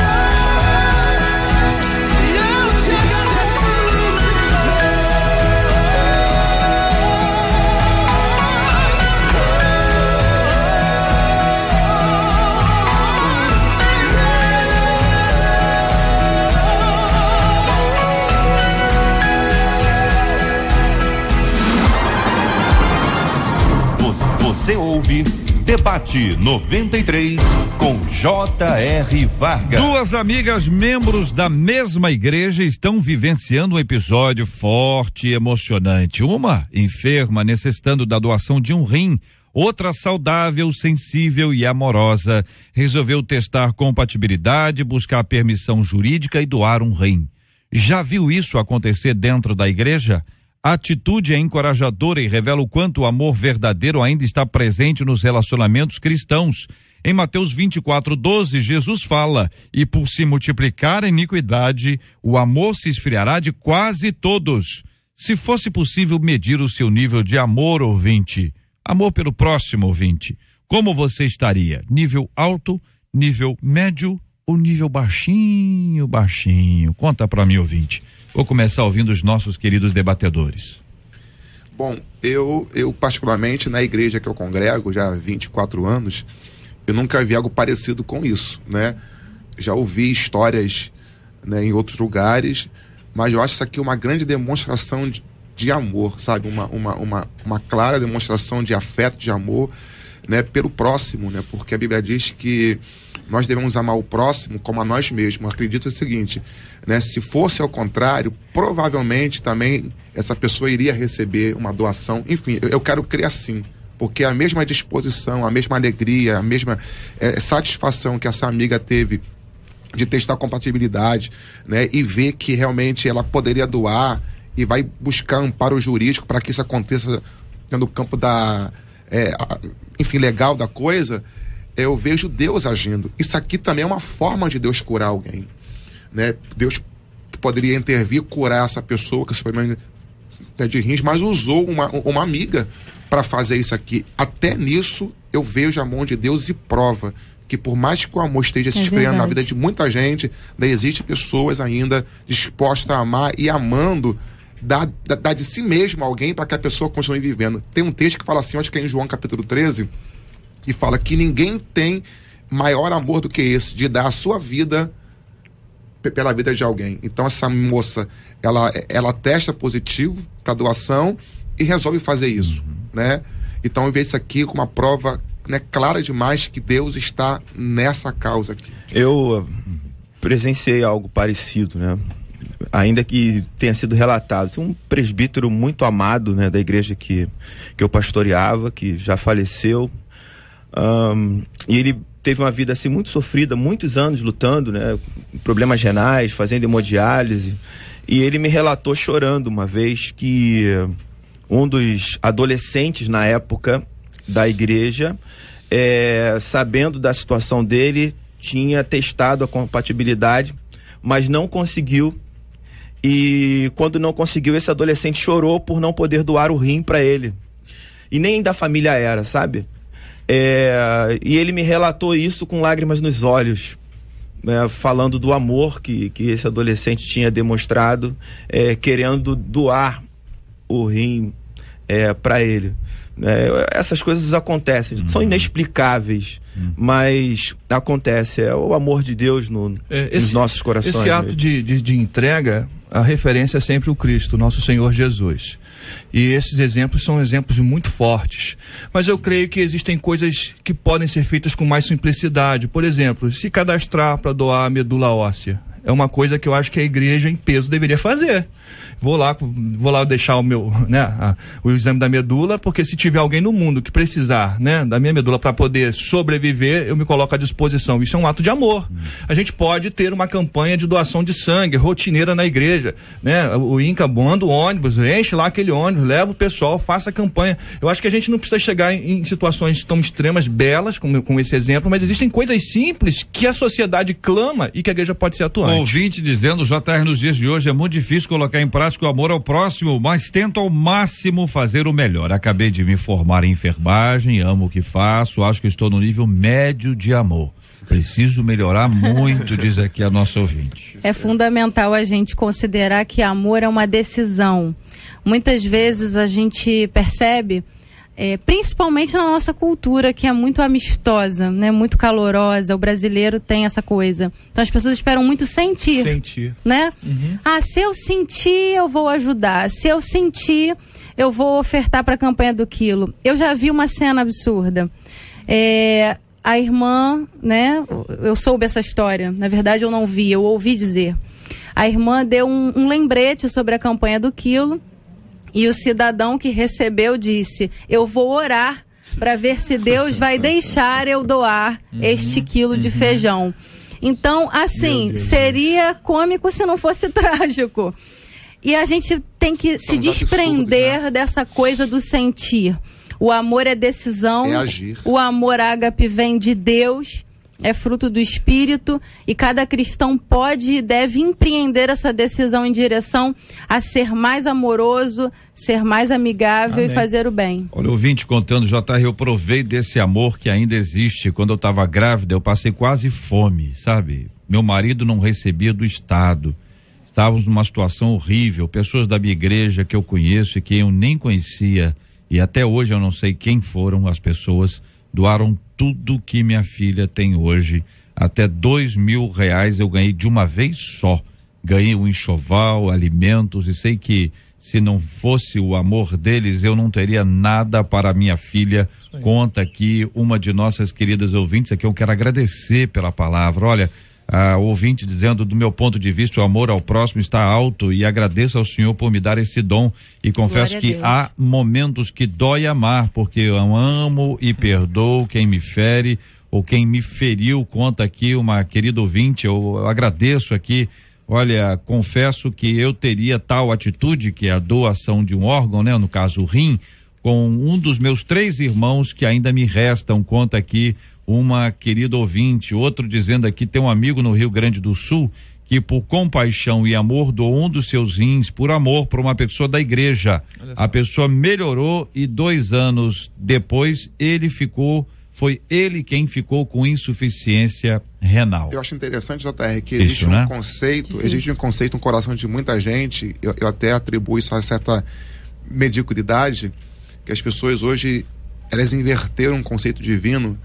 Você ouve Debate 93 com J.R. Vargas. Duas amigas membros da mesma igreja estão vivenciando um episódio forte e emocionante. Uma enferma, necessitando da doação de um rim. Outra saudável, sensível e amorosa, resolveu testar compatibilidade, buscar permissão jurídica e doar um rim. Já viu isso acontecer dentro da igreja? A atitude é encorajadora e revela o quanto o amor verdadeiro ainda está presente nos relacionamentos cristãos. Em Mateus 24:12, Jesus fala: e por se multiplicar a iniquidade, o amor se esfriará de quase todos. Se fosse possível medir o seu nível de amor, ouvinte, amor pelo próximo, ouvinte, como você estaria? Nível alto, nível médio ou nível baixinho? Conta para mim, ouvinte. Vou começar ouvindo os nossos queridos debatedores. Bom, eu particularmente, na igreja que eu congrego já há 24 anos, eu nunca vi algo parecido com isso, né? Já ouvi histórias, né, em outros lugares, mas eu acho isso aqui uma grande demonstração de amor, sabe? Uma clara demonstração de afeto, de amor, né, pelo próximo, né? Porque a Bíblia diz que nós devemos amar o próximo como a nós mesmos. Eu acredito o seguinte, né? Se fosse ao contrário, provavelmente também essa pessoa iria receber uma doação. Enfim, eu quero crer assim, porque a mesma disposição, a mesma alegria, a mesma satisfação que essa amiga teve de testar a compatibilidade, né, e ver que realmente ela poderia doar e vai buscar amparo jurídico para que isso aconteça no campo da legal da coisa, eu vejo Deus agindo. Isso aqui também é uma forma de Deus curar alguém, né? Deus poderia intervir, curar essa pessoa que esse problema de rins, mas usou uma amiga para fazer isso aqui. Até nisso eu vejo a mão de Deus e prova que por mais que o amor esteja se esfriando na vida de muita gente, né, existem pessoas ainda dispostas a amar e amando, dar de si mesmo a alguém para que a pessoa continue vivendo. Tem um texto que fala assim, acho que é em João capítulo 13, e fala que ninguém tem maior amor do que esse, de dar a sua vida pela vida de alguém. Então essa moça, ela testa positivo para doação e resolve fazer isso, né? Então eu vejo isso aqui como uma prova, né, clara demais que Deus está nessa causa aqui. Eu presenciei algo parecido, né? Ainda que tenha sido relatado. Tem um presbítero muito amado, né, da igreja que eu pastoreava, que já faleceu, e ele teve uma vida assim muito sofrida, muitos anos lutando, né, com problemas renais, fazendo hemodiálise, e ele me relatou chorando uma vez que um dos adolescentes na época da igreja, sabendo da situação dele, tinha testado a compatibilidade, mas não conseguiu. E quando não conseguiu, esse adolescente chorou por não poder doar o rim para ele. E nem da família era, sabe? E ele me relatou isso com lágrimas nos olhos, né, falando do amor que esse adolescente tinha demonstrado, querendo doar o rim para ele. Essas coisas acontecem, são inexplicáveis, mas acontece, é o amor de Deus nos nossos corações. Esse ato de entrega, a referência é sempre o Cristo, nosso Senhor Jesus. E esses exemplos são exemplos muito fortes. Mas eu creio que existem coisas que podem ser feitas com mais simplicidade. Por exemplo, se cadastrar para doar a medula óssea. É uma coisa que eu acho que a igreja em peso deveria fazer. Vou lá deixar o exame da medula, porque se tiver alguém no mundo que precisar, né, da minha medula para poder sobreviver, eu me coloco à disposição. Isso é um ato de amor. A gente pode ter uma campanha de doação de sangue rotineira na igreja, né? O INCA manda o ônibus, enche lá aquele ônibus, leva o pessoal, faça a campanha. Eu acho que a gente não precisa chegar em situações tão extremas, belas, como esse exemplo, mas existem coisas simples que a sociedade clama e que a igreja pode ser atuante. Ouvinte dizendo, JR, nos dias de hoje é muito difícil colocar em prática o amor ao próximo, mas tento ao máximo fazer o melhor. Acabei de me formar em enfermagem, amo o que faço, acho que estou no nível médio de amor. Preciso melhorar muito, diz aqui a nossa ouvinte. É fundamental a gente considerar que amor é uma decisão. Muitas vezes a gente percebe, principalmente na nossa cultura, que é muito amistosa, né? Muito calorosa. O brasileiro tem essa coisa. Então as pessoas esperam muito sentir. Né? Se eu sentir, eu vou ajudar. Se eu sentir, eu vou ofertar para a campanha do quilo. Eu já vi uma cena absurda. A irmã, né? Eu soube essa história. Na verdade, eu não vi, eu ouvi dizer. A irmã deu um lembrete sobre a campanha do quilo. E o cidadão que recebeu disse, eu vou orar para ver se Deus vai deixar eu doar este quilo de feijão. Então, assim, seria cômico se não fosse trágico. E a gente tem que se desprender dessa coisa do sentir. O amor é decisão, é agir. O amor ágape vem de Deus. é fruto do Espírito e cada cristão pode e deve empreender essa decisão em direção a ser mais amoroso, ser mais amigável. Amém. E fazer o bem. Olha, o ouvinte contando, JR, eu provei desse amor que ainda existe. Quando eu estava grávida, eu passei quase fome, sabe? Meu marido não recebia do Estado. Estávamos numa situação horrível. Pessoas da minha igreja que eu conheço e que eu nem conhecia, e até hoje eu não sei quem foram as pessoas, doaram tudo que minha filha tem hoje. Até R$2.000 eu ganhei de uma vez só. Ganhei um enxoval, alimentos, e sei que se não fosse o amor deles, eu não teria nada para minha filha. Conta aqui uma de nossas queridas ouvintes, aqui eu quero agradecer pela palavra. Olha, a ouvinte dizendo, do meu ponto de vista, o amor ao próximo está alto, e agradeço ao Senhor por me dar esse dom, e confesso que há momentos que dói amar, porque eu amo e perdoo quem me fere ou quem me feriu. Conta aqui uma querida ouvinte, eu agradeço aqui. Olha, confesso que eu teria tal atitude, que é a doação de um órgão, né? No caso o rim, com um dos meus 3 irmãos que ainda me restam. Conta aqui uma querida ouvinte. Outro dizendo aqui, tem um amigo no Rio Grande do Sul que por compaixão e amor doou um dos seus rins, por amor, para uma pessoa da igreja. A pessoa melhorou e 2 anos depois foi ele quem ficou com insuficiência renal. Eu acho interessante, JR, que existe um conceito no coração de muita gente, eu até atribuo isso a certa mediocridade, que as pessoas hoje, elas inverteram um conceito divino,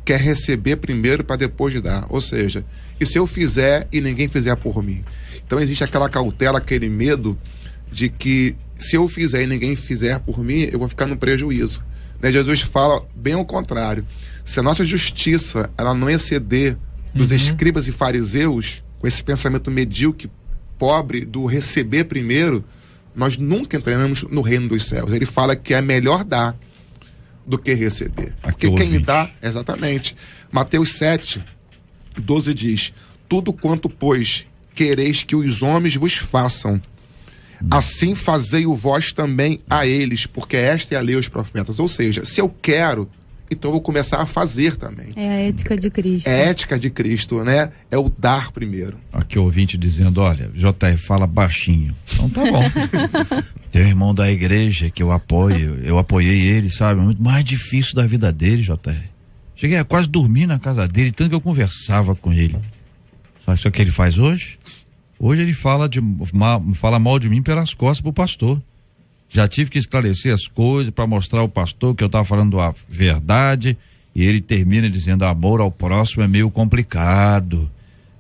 quer receber primeiro para depois de dar. Ou seja, e se eu fizer e ninguém fizer por mim? Então existe aquela cautela, aquele medo de que se eu fizer e ninguém fizer por mim, eu vou ficar no prejuízo. Jesus fala bem ao contrário. Se a nossa justiça ela não exceder dos escribas e fariseus, com esse pensamento medíocre, pobre, do receber primeiro, nós nunca entraremos no reino dos céus. Ele fala que é melhor dar do que receber. Porque quem dá, exatamente. Mateus 7:12 diz: tudo quanto, pois, quereis que os homens vos façam, assim fazei-o vós também a eles, porque esta é a lei dos profetas. Ou seja, se eu quero, então eu vou começar a fazer também. É a ética de Cristo. É a ética de Cristo, né? É o dar primeiro. Aqui o ouvinte dizendo, olha, JR, fala baixinho. Então tá bom. Tem um irmão da igreja que eu apoiei ele, sabe? Muito mais difícil da vida dele, JR. Cheguei a quase dormir na casa dele, tanto que eu conversava com ele. Sabe o que ele faz hoje? Hoje ele fala mal de mim pelas costas pro pastor. Já tive que esclarecer as coisas para mostrar ao pastor que eu estava falando a verdade, e ele termina dizendo: amor ao próximo é meio complicado.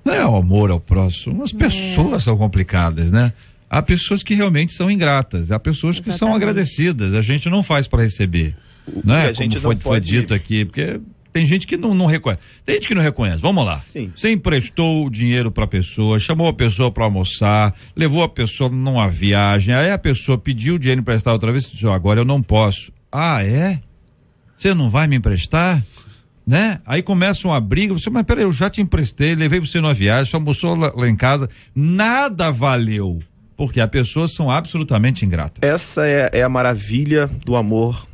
Não é o amor ao próximo, as pessoas são complicadas, né? Há pessoas que realmente são ingratas, há pessoas que são agradecidas, a gente não faz para receber, né? Como foi dito aqui, porque tem gente que não reconhece. Tem gente que não reconhece. Vamos lá. Sim. Você emprestou o dinheiro para a pessoa, chamou a pessoa para almoçar, levou a pessoa numa viagem, aí a pessoa pediu o dinheiro emprestado outra vez e disse: agora eu não posso. Ah, é? Você não vai me emprestar? Né? Aí começa uma briga, você, mas peraí, eu já te emprestei, levei você numa viagem, você almoçou lá em casa, nada valeu, porque as pessoas são absolutamente ingratas. Essa é a maravilha do amor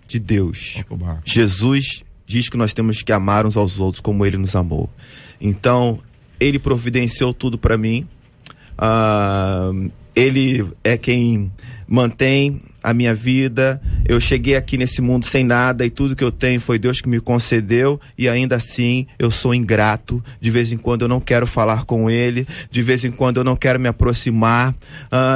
de Deus. Jesus diz que nós temos que amar uns aos outros como ele nos amou. Então, ele providenciou tudo para mim. Ele é quem mantém a minha vida. Eu cheguei aqui nesse mundo sem nada e tudo que eu tenho foi Deus que me concedeu, e ainda assim eu sou ingrato. De vez em quando eu não quero falar com ele, de vez em quando eu não quero me aproximar,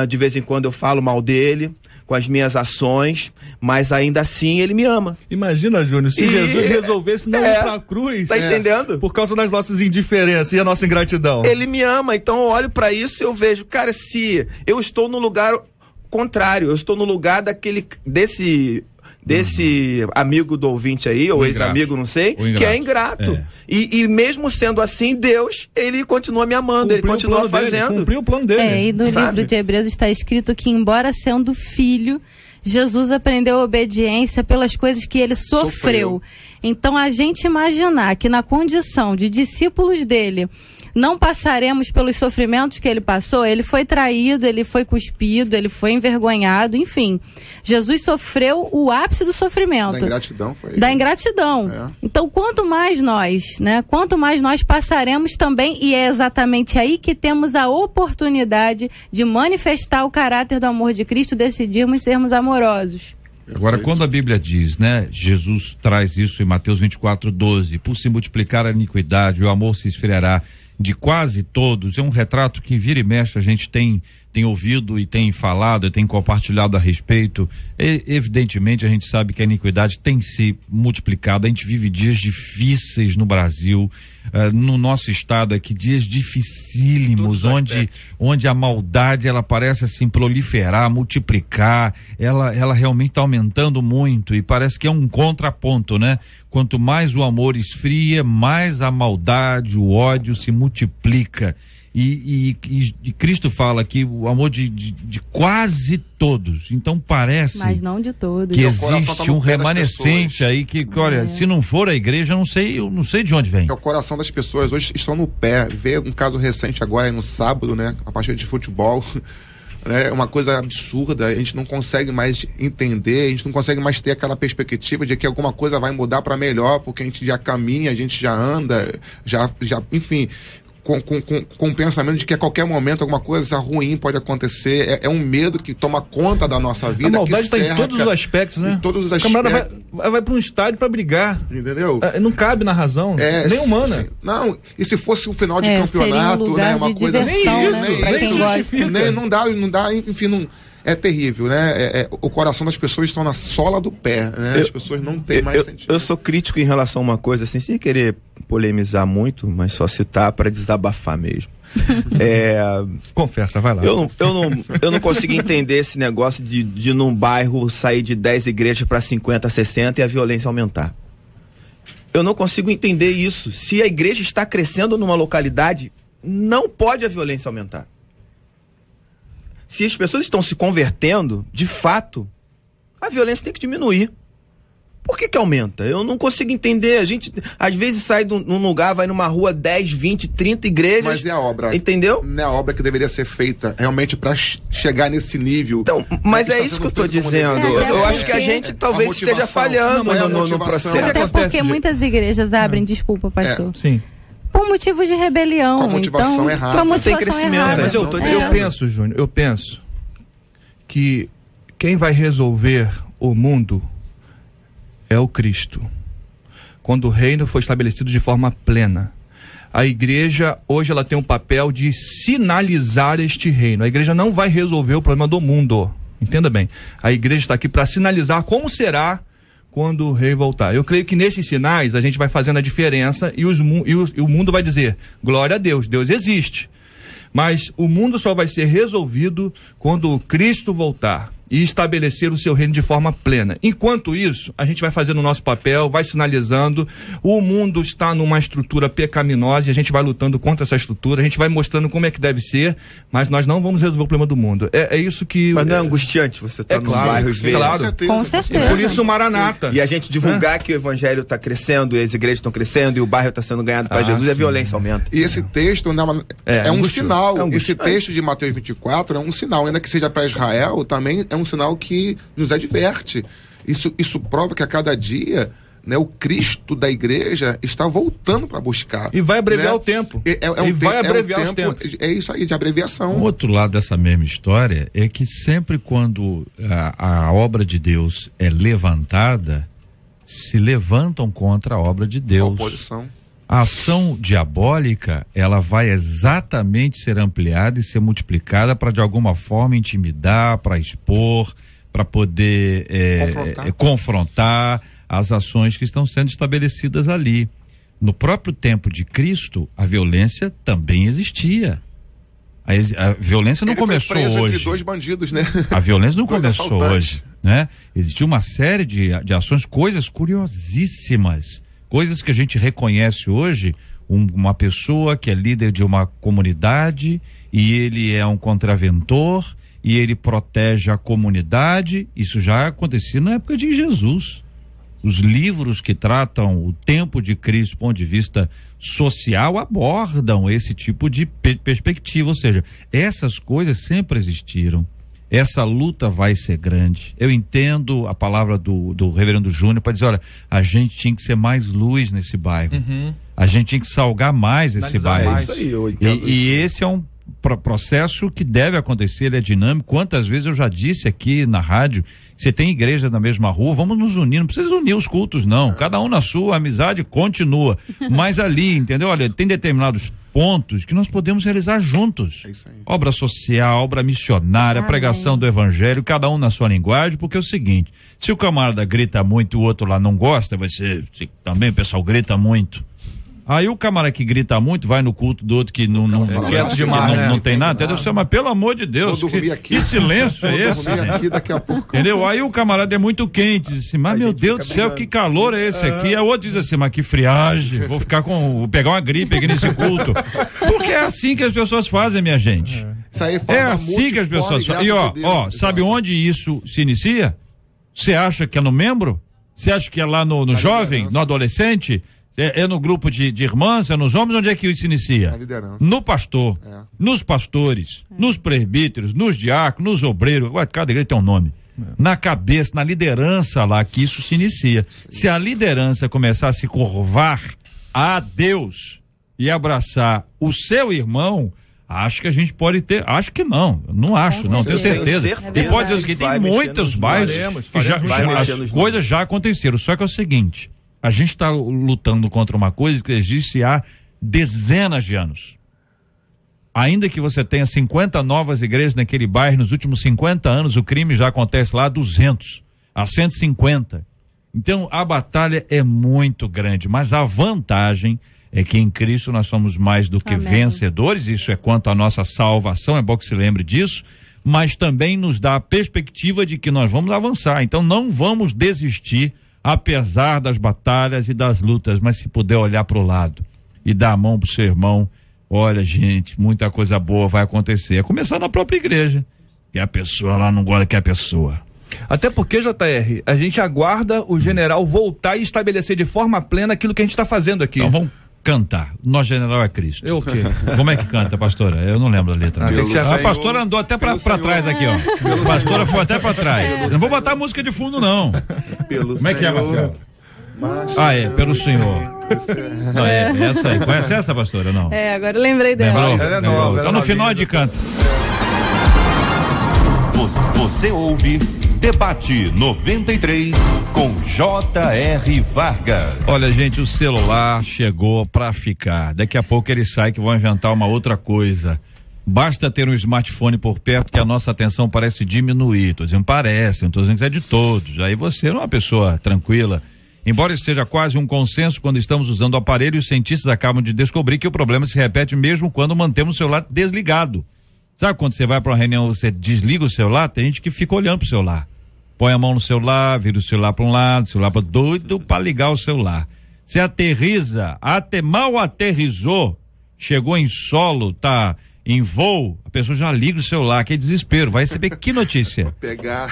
de vez em quando eu falo mal dele com as minhas ações, mas ainda assim ele me ama. Imagina, Júnior, se Jesus resolvesse não ir pra cruz, tá entendendo? Por causa das nossas indiferenças e a nossa ingratidão. Ele me ama, então eu olho pra isso e eu vejo, cara, se eu estou no lugar contrário, eu estou no lugar desse amigo do ouvinte aí, ou ex-amigo, não sei, que é ingrato. E mesmo sendo assim, Deus, ele continua me amando, ele continua fazendo. Cumpriu o plano dele. E no livro de Hebreus está escrito que, embora sendo filho, Jesus aprendeu a obediência pelas coisas que ele sofreu. Então, a gente imaginar que na condição de discípulos dele, não passaremos pelos sofrimentos que ele passou? Ele foi traído, ele foi cuspido, ele foi envergonhado, enfim. Jesus sofreu o ápice do sofrimento. Da ingratidão foi. Da ingratidão. Então, quanto mais nós, né? Quanto mais nós passaremos também, e é exatamente aí que temos a oportunidade de manifestar o caráter do amor de Cristo, decidirmos sermos amorosos. Agora, quando a Bíblia diz, né, Jesus traz isso em Mateus 24:12, por se multiplicar a iniquidade, o amor se esfriará de quase todos, é um retrato que vira e mexe a gente tem ouvido e tem falado e tem compartilhado a respeito. Evidentemente a gente sabe que a iniquidade tem se multiplicado, a gente vive dias difíceis no Brasil, no nosso estado aqui, dias dificílimos, onde a maldade ela parece assim proliferar, multiplicar, ela realmente está aumentando muito e parece que é um contraponto, né? Quanto mais o amor esfria, mais a maldade, o ódio se multiplica. E Cristo fala que o amor de quase todos, então parece, mas não de todos, que existe um remanescente aí que olha, se não for a igreja, eu não sei de onde vem. É o coração das pessoas hoje estão no pé. Vê um caso recente agora no sábado, né, a partida de futebol, é uma coisa absurda, a gente não consegue mais entender, a gente não consegue mais ter aquela perspectiva de que alguma coisa vai mudar para melhor, porque a gente já caminha, a gente já anda, já enfim, com o pensamento de que a qualquer momento alguma coisa ruim pode acontecer. É um medo que toma conta da nossa vida. A maldade está em todos os aspectos, né? Em todos os aspectos. O camarada vai para um estádio para brigar. Entendeu? Não cabe na razão, nem humana. Não, e se fosse um final de campeonato, né? Uma coisa assim, não dá, enfim, não. É terrível, né? O coração das pessoas estão na sola do pé, né? As pessoas não têm mais sentido. Eu sou crítico em relação a uma coisa, assim, sem querer polemizar muito, mas só citar para desabafar mesmo. Confessa, vai lá. Eu não consigo entender esse negócio de num bairro sair de 10 igrejas para 50, 60 e a violência aumentar. Eu não consigo entender isso. Se a igreja está crescendo numa localidade, não pode a violência aumentar. Se as pessoas estão se convertendo, de fato, a violência tem que diminuir. Por que aumenta? Eu não consigo entender. A gente, às vezes, sai num lugar, vai numa rua, 10, 20, 30 igrejas. Mas é a obra. Entendeu? Não é a obra que deveria ser feita realmente para chegar nesse nível. Então, mas é isso que eu estou dizendo. Eu acho que a gente talvez esteja falhando no processo. Até porque muitas igrejas abrem, desculpa, pastor. Sim. Por motivos de rebelião. Com a motivação errada. Com a motivação tem crescimento. errada. Mas eu penso, Júnior, eu penso que quem vai resolver o mundo é o Cristo. Quando o reino foi estabelecido de forma plena. A igreja, hoje, ela tem um papel de sinalizar este reino. A igreja não vai resolver o problema do mundo. Entenda bem. A igreja está aqui para sinalizar como será quando o rei voltar. Eu creio que nesses sinais a gente vai fazendo a diferença e o mundo vai dizer, glória a Deus, Deus existe. Mas o mundo só vai ser resolvido quando o Cristo voltar e estabelecer o seu reino de forma plena. Enquanto isso, a gente vai fazendo o nosso papel, vai sinalizando, o mundo está numa estrutura pecaminosa e a gente vai lutando contra essa estrutura, a gente vai mostrando como é que deve ser, mas nós não vamos resolver o problema do mundo. É isso que... Mas não é angustiante você estar nos bairros verdes? Claro, com certeza. Por isso o Maranata. E a gente divulgar que o evangelho está crescendo, e as igrejas estão crescendo, e o bairro está sendo ganhado para Jesus, e a violência aumenta. E esse texto é um sinal. Esse texto de Mateus 24 é um sinal, ainda que seja para Israel, também é um sinal que nos adverte. Isso prova que a cada dia, né, o Cristo da igreja está voltando para buscar. E vai abreviar, né, o tempo. Vai abreviar os tempos. É isso aí, de abreviação. O outro lado dessa mesma história é que sempre quando a obra de Deus é levantada, se levantam contra a obra de Deus. A oposição. A ação diabólica, ela vai exatamente ser ampliada e ser multiplicada para de alguma forma intimidar, para expor, para poder confrontar as ações que estão sendo estabelecidas ali. No próprio tempo de Cristo, a violência também existia. A violência não começou hoje. Entre dois bandidos, né? A violência não começou hoje, né? Existiu uma série de ações, coisas curiosíssimas. Coisas que a gente reconhece hoje, uma pessoa que é líder de uma comunidade e ele é um contraventor e ele protege a comunidade. Isso já acontecia na época de Jesus. Os livros que tratam o tempo de Cristo do ponto de vista social abordam esse tipo de perspectiva, ou seja, essas coisas sempre existiram. Essa luta vai ser grande. Eu entendo a palavra do reverendo Júnior para dizer, olha, a gente tinha que ser mais luz nesse bairro. A gente tinha que salgar mais esse bairro. É isso aí, eu entendo E esse é um processo que deve acontecer, ele é dinâmico. Quantas vezes eu já disse aqui na rádio, você tem igreja na mesma rua, vamos nos unir, não precisa unir os cultos não, cada um na sua, a amizade continua, mas ali, entendeu? Olha, tem determinados pontos que nós podemos realizar juntos, obra social, obra missionária, pregação do evangelho, cada um na sua linguagem, porque é o seguinte, se o camarada grita muito e o outro lá não gosta, vai ser, também o pessoal grita muito. Aí o camarada que grita muito vai no culto do outro que não quieto demais, não tem nada, entendeu? Mas pelo amor de Deus, que silêncio é esse? Aqui daqui a pouco. Entendeu? Aí o camarada é muito quente, diz assim, mas meu Deus do céu, que calor é esse aqui? Aí o outro diz assim, mas que friagem, vou pegar uma gripe aqui nesse culto. Porque é assim que as pessoas fazem, minha gente. É assim que as pessoas fazem. E ó, sabe onde isso se inicia? Você acha que é no membro? Você acha que é lá no jovem, no adolescente? É no grupo de irmãs, é nos homens, onde é que isso se inicia? No pastor, nos pastores, nos presbíteros, nos diáconos, nos obreiros, cada igreja tem um nome. Na cabeça, na liderança lá que isso se inicia. Se a liderança começar a se curvar a Deus e abraçar o seu irmão, acho que a gente pode ter, acho que não acho, não, tenho certeza. E pode dizer que tem muitos bairros que as coisas já aconteceram, só que é o seguinte, a gente está lutando contra uma coisa que existe há dezenas de anos. Ainda que você tenha 50 novas igrejas naquele bairro, nos últimos 50 anos o crime já acontece lá há 200, há 150. Então a batalha é muito grande, mas a vantagem é que em Cristo nós somos mais do que vencedores, isso é quanto à nossa salvação, é bom que se lembre disso, mas também nos dá a perspectiva de que nós vamos avançar, então não vamos desistir apesar das batalhas e das lutas, mas se puder olhar para o lado e dar a mão pro seu irmão, olha gente, muita coisa boa vai acontecer, é começar na própria igreja, que a pessoa lá não gosta que a pessoa. Até porque, JR, a gente aguarda o general voltar e estabelecer de forma plena aquilo que a gente está fazendo aqui. Então vamos cantar, nosso general é Cristo. Eu o quê? Como é que canta, pastora? Eu não lembro a letra. A pastora andou até pra trás aqui, ó. A pastora foi até pra trás. Não vou botar a música de fundo, não. Como é que é, Marcelo? Pelo Senhor. Não, essa aí. Conhece essa, pastora? Não. Agora eu lembrei dela. Lembrou? Então no final é de canto. Você ouve Debate 93 com J.R. Vargas. Olha, gente, o celular chegou pra ficar. Daqui a pouco ele sai que vão inventar uma outra coisa. Basta ter um smartphone por perto que a nossa atenção parece diminuir. Tô dizendo parece, não tô dizendo que é de todos. Aí você não é uma pessoa tranquila. Embora isso seja quase um consenso quando estamos usando o aparelho, os cientistas acabam de descobrir que o problema se repete mesmo quando mantemos o celular desligado. Sabe quando você vai para uma reunião, você desliga o celular? Tem gente que fica olhando pro celular. Põe a mão no celular, vira o celular para um lado, o celular para doido para ligar o celular. Você aterriza, mal aterrizou, chegou em solo, tá em voo, a pessoa já liga o celular, que desespero, vai receber que notícia?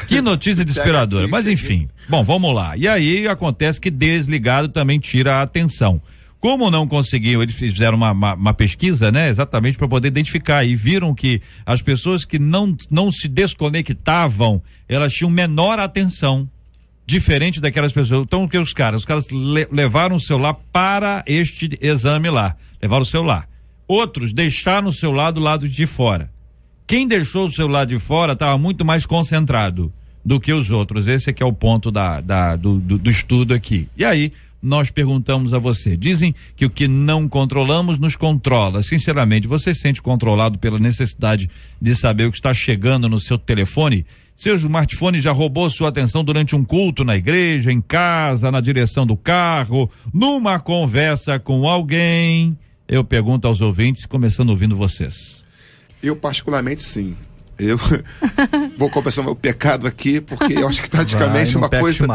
Que notícia desesperadora, mas enfim, bom, vamos lá. E aí acontece que desligado também tira a atenção. Como não conseguiam, eles fizeram uma pesquisa, né? Exatamente para poder identificar e viram que as pessoas que não se desconectavam, elas tinham menor atenção, diferente daquelas pessoas. Então, o que os caras levaram o celular para este exame lá, levaram o celular. Outros deixaram o celular do lado de fora. Quem deixou o celular de fora estava muito mais concentrado do que os outros. Esse aqui é o ponto do estudo aqui. E aí, nós perguntamos a você, dizem que o que não controlamos nos controla. Sinceramente, você se sente controlado pela necessidade de saber o que está chegando no seu telefone? Seu smartphone já roubou sua atenção durante um culto na igreja, em casa, na direção do carro, numa conversa com alguém? Eu pergunto aos ouvintes, começando ouvindo vocês. Eu particularmente sim. Eu vou confessar o meu pecado aqui, porque eu acho que praticamente uma coisa...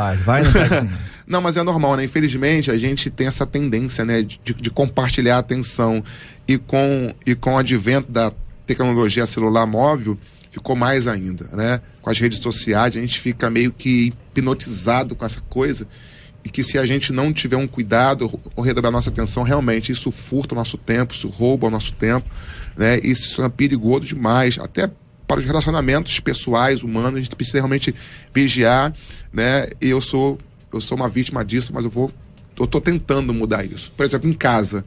Não, mas é normal, né? Infelizmente, a gente tem essa tendência, né? De compartilhar a atenção. E com o advento da tecnologia celular móvel, ficou mais ainda, né? Com as redes sociais, a gente fica meio que hipnotizado com essa coisa. e que se a gente não tiver um cuidado ou redobrar nossa atenção, realmente isso furta o nosso tempo, isso rouba o nosso tempo, né? Isso é perigoso demais, até para os relacionamentos pessoais, humanos. A gente precisa realmente vigiar, né? E eu sou uma vítima disso, mas eu tô tentando mudar isso. Por exemplo, em casa,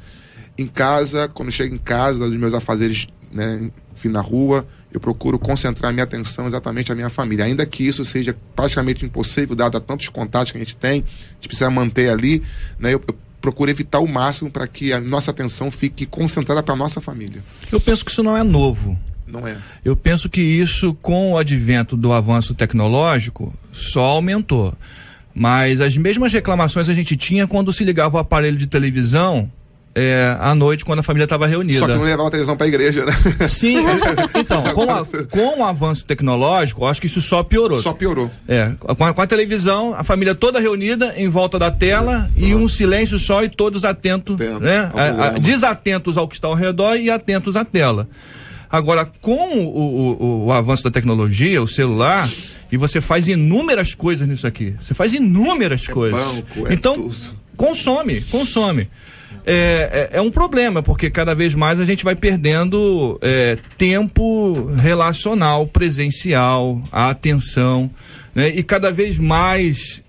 quando eu chego em casa, dos meus afazeres, né, enfim, na rua, eu procuro concentrar minha atenção exatamente à minha família. Ainda que isso seja praticamente impossível, dado a tantos contatos que a gente tem, a gente precisa manter ali, né? Eu procuro evitar o máximo para que a nossa atenção fique concentrada para a nossa família. Eu penso que isso não é novo. Não é. Eu penso que isso, com o advento do avanço tecnológico, só aumentou. Mas as mesmas reclamações a gente tinha quando se ligava o aparelho de televisão à noite, quando a família estava reunida. Só que não levava a televisão para a igreja, né? Sim, então, com o avanço tecnológico, eu acho que isso só piorou. Só piorou. Com a televisão, a família toda reunida em volta da tela e um silêncio só e todos atentos, né? Desatentos ao que está ao redor e atentos à tela. Agora, com o avanço da tecnologia, o celular, e você faz inúmeras coisas nisso aqui. Você faz inúmeras coisas. Banco, então, tudo. consome. É um problema, porque cada vez mais a gente vai perdendo tempo relacional, presencial, a atenção, né? E cada vez mais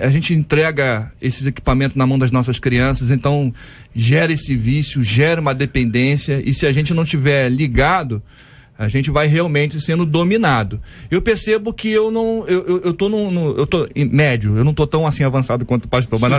a gente entrega esses equipamentos na mão das nossas crianças, então gera esse vício, gera uma dependência, e se a gente não tiver ligado, a gente vai realmente sendo dominado. Eu percebo que eu tô em médio, eu não tô tão assim avançado quanto o pastor, mas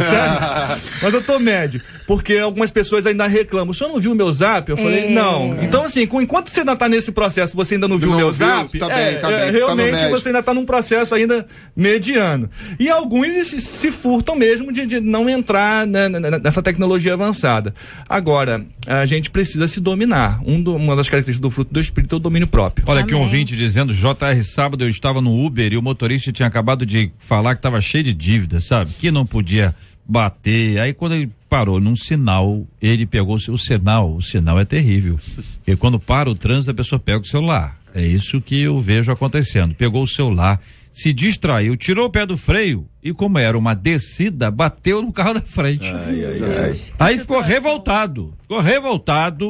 mas eu tô médio, porque algumas pessoas ainda reclamam, o senhor não viu o meu zap? Eu falei, não. Então assim, enquanto você ainda tá nesse processo, você ainda não viu o meu zap, tá bem, realmente tá você ainda tá num processo ainda mediano. E alguns se furtam mesmo de não entrar nessa tecnologia avançada. Agora, a gente precisa se dominar. Uma das características do fruto do Espírito é o domínio próprio. Olha aqui um ouvinte dizendo, JR, sábado eu estava no Uber e o motorista tinha acabado de falar que estava cheio de dívida, sabe? Que não podia bater. Aí quando ele parou num sinal, ele pegou o sinal é terrível. E quando para o trânsito, a pessoa pega o celular. É isso que eu vejo acontecendo. Pegou o celular, se distraiu, tirou o pé do freio e, como era uma descida, bateu no carro da frente. Aí ficou revoltado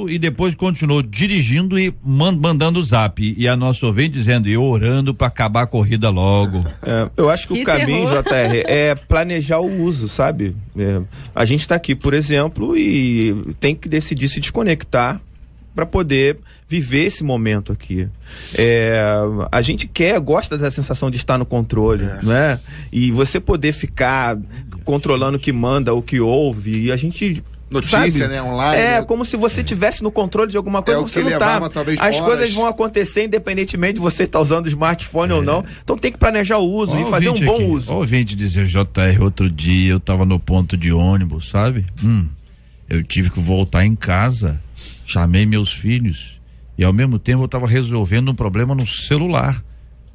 e depois continuou dirigindo e mandando o zap. E a nossa ouvinte dizendo, e orando para acabar a corrida logo. Eu acho que o caminho, JR, é planejar o uso, sabe? A gente está aqui, por exemplo, e tem que decidir se desconectar para poder viver esse momento aqui. A gente gosta da sensação de estar no controle, né? E você poder ficar controlando o que manda, o que ouve, e a gente... Notícia, sabe? né? Online. Como se você tivesse no controle de alguma coisa, você não tá. As coisas vão acontecer independentemente de você estar usando o smartphone ou não. Então tem que planejar o uso e fazer um bom uso. Ó, ouvinte dizer, JR, outro dia eu tava no ponto de ônibus, sabe? Eu tive que voltar em casa. Chamei meus filhos e ao mesmo tempo eu estava resolvendo um problema no celular.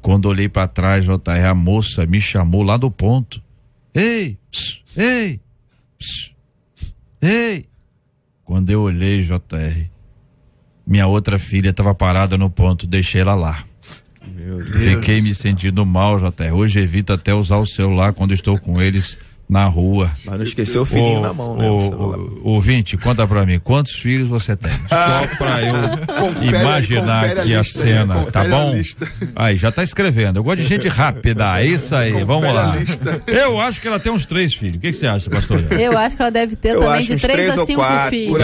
Quando olhei para trás, JR, a moça me chamou lá do ponto. Ei! Quando eu olhei, JR, minha outra filha estava parada no ponto, deixei ela lá. Fiquei me sentindo mal, JR. Hoje evito até usar o celular quando estou com eles na rua. Mas não esqueceu o filhinho na mão, né? Ouvinte, conta pra mim, quantos filhos você tem? Só pra eu imaginar aqui a cena, tá bom? Aí, já tá escrevendo. Eu gosto de gente rápida, é isso aí, vamos lá. Eu acho que ela tem uns 3 filhos. O que você acha, pastor? Eu acho que ela deve ter também de 3 a 5 filhos.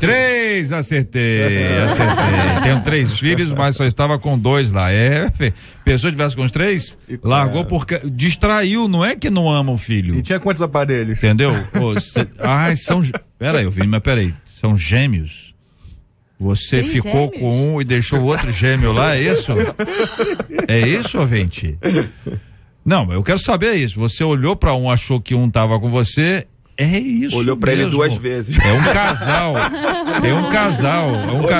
3, acertei. Tenho 3 filhos, mas só estava com 2 lá. Pessoa tivesse com os 3, largou porque distraiu, não é que não ama o filho. E tinha quantos aparelhos? Entendeu? Peraí, peraí. São gêmeos. Você Tem ficou gêmeos? com um e deixou o outro gêmeo lá, é isso? É isso, ouvinte? Não, eu quero saber isso. Você olhou pra um, achou que um tava com você, é isso. Olhou pra mesmo. ele 2 vezes. É um casal.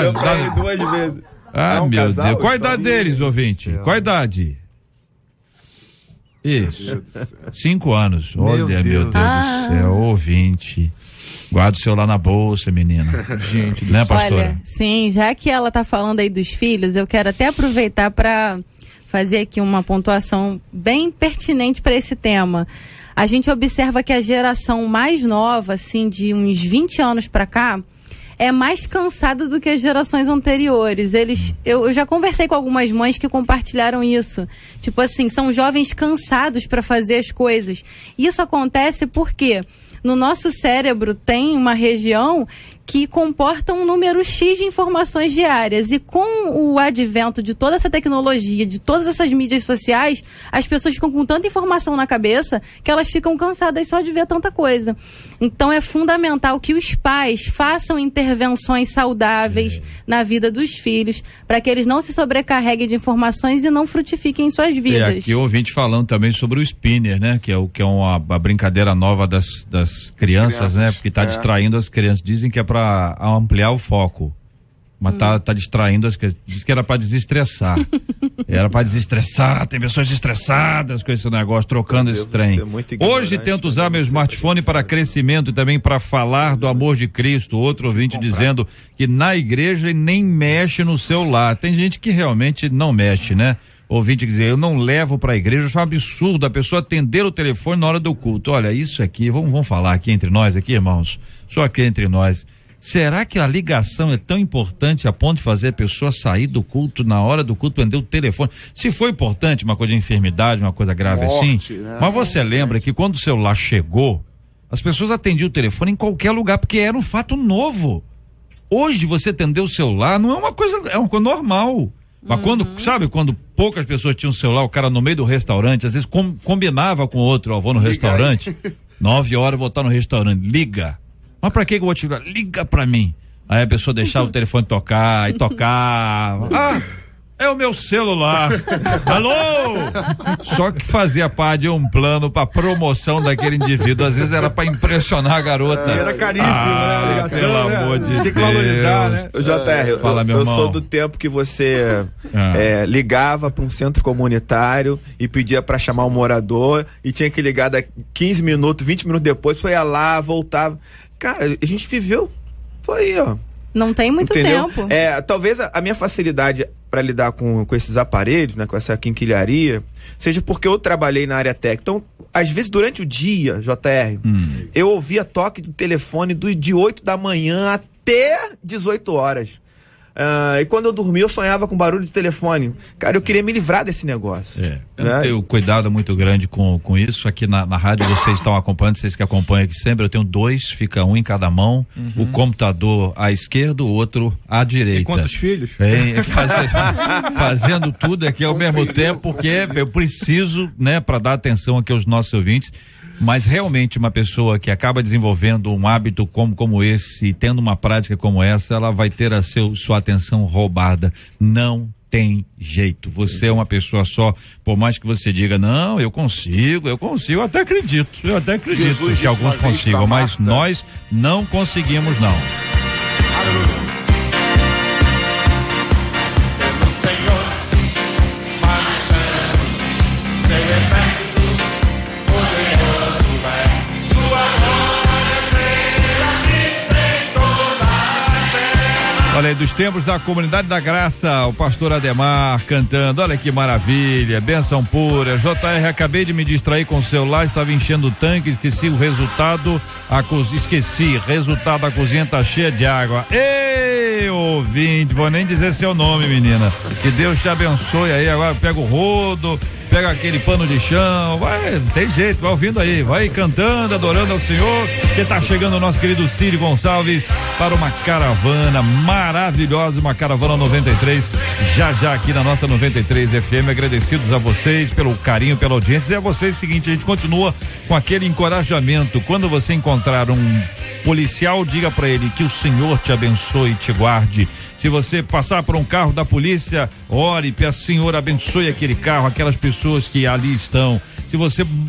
Olhou pra ele 2 vezes. Meu casal, Deus. Qual a idade deles, ouvinte? Qual a idade? Isso. 5 anos. Olha, meu Deus do céu, ouvinte. Guarda o celular na bolsa, menina. Gente, né, pastora? Olha, sim, já que ela tá falando aí dos filhos, eu quero até aproveitar para fazer aqui uma pontuação bem pertinente para esse tema. a gente observa que a geração mais nova, assim, de uns 20 anos para cá, é mais cansada do que as gerações anteriores. Eu já conversei com algumas mães que compartilharam isso. Tipo assim, são jovens cansados para fazer as coisas. Isso acontece porque no nosso cérebro tem uma região que comporta um número X de informações diárias. E com o advento de toda essa tecnologia, de todas essas mídias sociais, as pessoas ficam com tanta informação na cabeça que elas ficam cansadas só de ver tanta coisa. Então é fundamental que os pais façam intervenções saudáveis na vida dos filhos, para que eles não se sobrecarreguem de informações e não frutifiquem em suas vidas. Aqui o ouvinte falando também sobre o spinner, né? Que é uma brincadeira nova das crianças, né? Porque está distraindo as crianças. Dizem que é para ampliar o foco, mas tá distraindo as crianças. Diz que era para desestressar. Era para desestressar, tem pessoas estressadas com esse negócio, trocando esse trem. Hoje tento usar meu smartphone para crescimento e também para falar do amor de Cristo. Outro ouvinte dizendo que na igreja nem mexe no celular. Tem gente que realmente não mexe, né? Ouvinte dizer, eu não levo para a igreja, isso é um absurdo a pessoa atender o telefone na hora do culto. Olha, isso aqui, vamos falar aqui entre nós, aqui, irmãos, só aqui entre nós. Será que a ligação é tão importante a ponto de fazer a pessoa sair do culto na hora do culto, prender o telefone? Se for importante, uma coisa de enfermidade, uma coisa grave assim, né? Mas você lembra que quando o celular chegou, as pessoas atendiam o telefone em qualquer lugar, porque era um fato novo. Hoje você atender o celular não é uma coisa, é uma coisa normal. Mas quando poucas pessoas tinham celular, o cara no meio do restaurante, às vezes combinava com outro, ó, vou no restaurante, 9 horas eu vou estar no restaurante, liga. Mas pra que eu vou te ligar? Liga pra mim. Aí a pessoa deixava o telefone tocar e tocava. Ah, é o meu celular. Alô? Só que fazia parte de um plano pra promoção daquele indivíduo. Às vezes era pra impressionar a garota. Era caríssimo, né? A ligação, pelo amor de Deus. Tinha que valorizar, né? JR, Fala, meu irmão. Eu sou do tempo que você ligava pra um centro comunitário e pedia pra chamar um morador e tinha que ligar daqui 15 minutos, 20 minutos depois, foi lá, voltava. Cara, a gente viveu, foi aí, ó. Não tem muito tempo. Talvez a minha facilidade para lidar com esses aparelhos, né, com essa quinquilharia, seja porque eu trabalhei na área técnica. Então, às vezes, durante o dia, JR, eu ouvia toque do telefone de 8 da manhã até 18 horas. E quando eu dormia, eu sonhava com barulho de telefone. Cara, eu queria me livrar desse negócio. Eu tenho cuidado muito grande com isso. Aqui na rádio vocês estão acompanhando, vocês que acompanham aqui sempre, eu tenho 2, fica um em cada mão, o computador à esquerda, o outro à direita. E quantos filhos? Fazendo tudo aqui ao mesmo tempo, porque eu preciso, né, para dar atenção aqui aos nossos ouvintes. Mas realmente uma pessoa que acaba desenvolvendo um hábito como esse e tendo uma prática como essa, ela vai ter sua atenção roubada. Não tem jeito. Você é uma pessoa só, por mais que você diga, não, eu consigo, eu até acredito que alguns consigam, mas nós não conseguimos, não. Aleluia. Olha aí, dos tempos da Comunidade da Graça, o pastor Ademar cantando, olha que maravilha, benção pura. JR, acabei de me distrair com o celular, estava enchendo o tanque, esqueci, resultado, a cozinha tá cheia de água. Ei, ouvinte, vou nem dizer seu nome, menina, que Deus te abençoe aí, agora pega o rodo, pega aquele pano de chão, vai, tem jeito, vai ouvindo aí, vai cantando, adorando ao Senhor, que tá chegando o nosso querido Círio Gonçalves para uma caravana maravilhosa, uma caravana 93, já aqui na nossa 93 FM, agradecidos a vocês pelo carinho, pela audiência, e a vocês, seguinte, a gente continua com aquele encorajamento, quando você encontrar um policial, diga para ele que o Senhor te abençoe e te guarde. Se você passar por um carro da polícia, ore, peça, Senhor, abençoe aquele carro, aquelas pessoas que ali estão. Se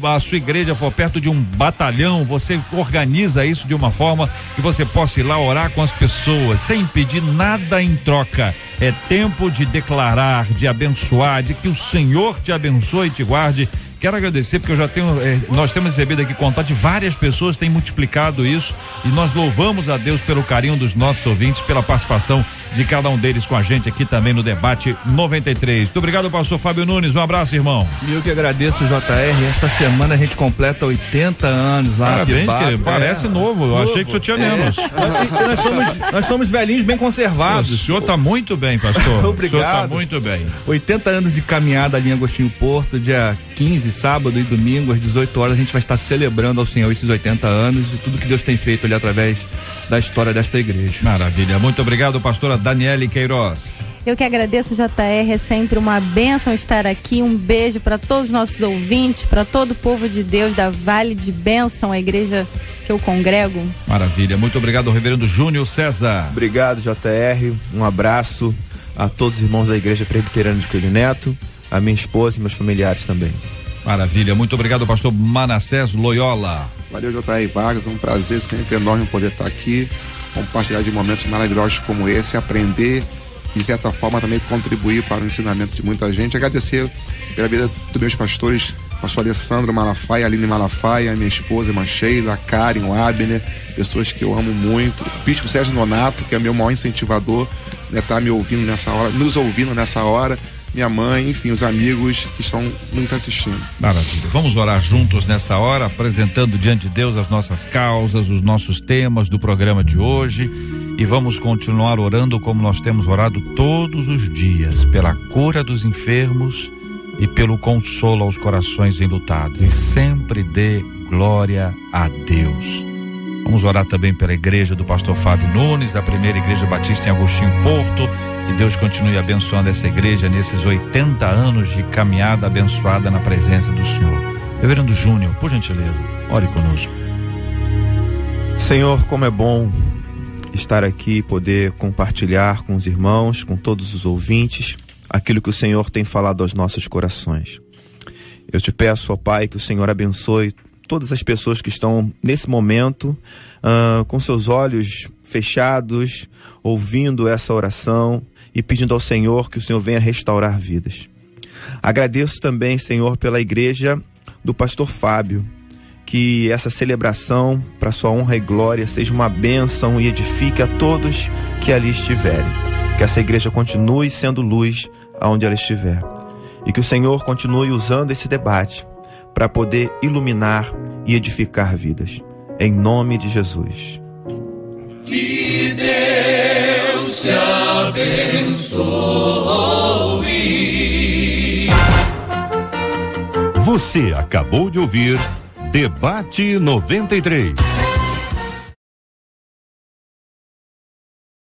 a sua igreja for perto de um batalhão, você organiza isso de uma forma que você possa ir lá orar com as pessoas, sem pedir nada em troca. É tempo de declarar, de abençoar, de que o Senhor te abençoe e te guarde, Quero agradecer porque eu já tenho, nós temos recebido aqui contato de várias pessoas, têm multiplicado isso e nós louvamos a Deus pelo carinho dos nossos ouvintes, pela participação de cada um deles com a gente aqui também no Debate 93. Muito obrigado, pastor Fábio Nunes, um abraço, irmão. Eu que agradeço, JR, esta semana a gente completa 80 anos lá. Parabéns, que parece novo, eu achei que o senhor tinha menos. Nós somos velhinhos bem conservados. O senhor está muito bem, pastor. Obrigado. O senhor está muito bem. 80 anos de caminhada ali em Agostinho Porto, dia 15, sábado e domingo, às 18 horas, a gente vai estar celebrando ao Senhor esses 80 anos e tudo que Deus tem feito ali através da história desta igreja. Maravilha, muito obrigado, pastora Daniele Queiroz. Eu que agradeço, JR, é sempre uma bênção estar aqui. Um beijo para todos os nossos ouvintes, para todo o povo de Deus da Vale de Bênção, a igreja que eu congrego. Maravilha, muito obrigado, reverendo Júnior César. Obrigado, JR, um abraço a todos os irmãos da Igreja Presbiteriana de Coelho Neto, a minha esposa e meus familiares também. Maravilha, muito obrigado, pastor Manassés Loyola. Valeu, JR Vargas, é um prazer sempre enorme poder estar aqui, compartilhar de momentos maravilhosos como esse, aprender, de certa forma também contribuir para o ensinamento de muita gente. Agradecer pela vida dos meus pastores, pastor Alessandro Malafaia, Aline Malafaia, minha esposa, irmã Sheila, a Karen, o Abner, pessoas que eu amo muito, o bispo Sérgio Nonato, que é meu maior incentivador, né, tá me ouvindo nessa hora, nos ouvindo nessa hora, minha mãe, enfim, os amigos que estão nos assistindo. Maravilha. Vamos orar juntos nessa hora, apresentando diante de Deus as nossas causas, os nossos temas do programa de hoje, e vamos continuar orando como nós temos orado todos os dias, pela cura dos enfermos e pelo consolo aos corações enlutados, e sempre dê glória a Deus. Vamos orar também pela igreja do pastor Fábio Nunes, da primeira igreja batista em Agostinho Porto, que Deus continue abençoando essa igreja nesses 80 anos de caminhada abençoada na presença do Senhor. Reverendo Júnior, por gentileza, ore conosco. Senhor, como é bom estar aqui e poder compartilhar com os irmãos, com todos os ouvintes, aquilo que o Senhor tem falado aos nossos corações. Eu te peço, ó Pai, que o Senhor abençoe todas as pessoas que estão nesse momento com seus olhos fechados, ouvindo essa oração e pedindo ao Senhor que o Senhor venha restaurar vidas. Agradeço também, Senhor, pela igreja do pastor Fábio, que essa celebração para sua honra e glória seja uma bênção e edifique a todos que ali estiverem. Que essa igreja continue sendo luz aonde ela estiver. E que o Senhor continue usando esse debate para poder iluminar e edificar vidas. Em nome de Jesus. Que Deus te abençoe. Você acabou de ouvir Debate 93.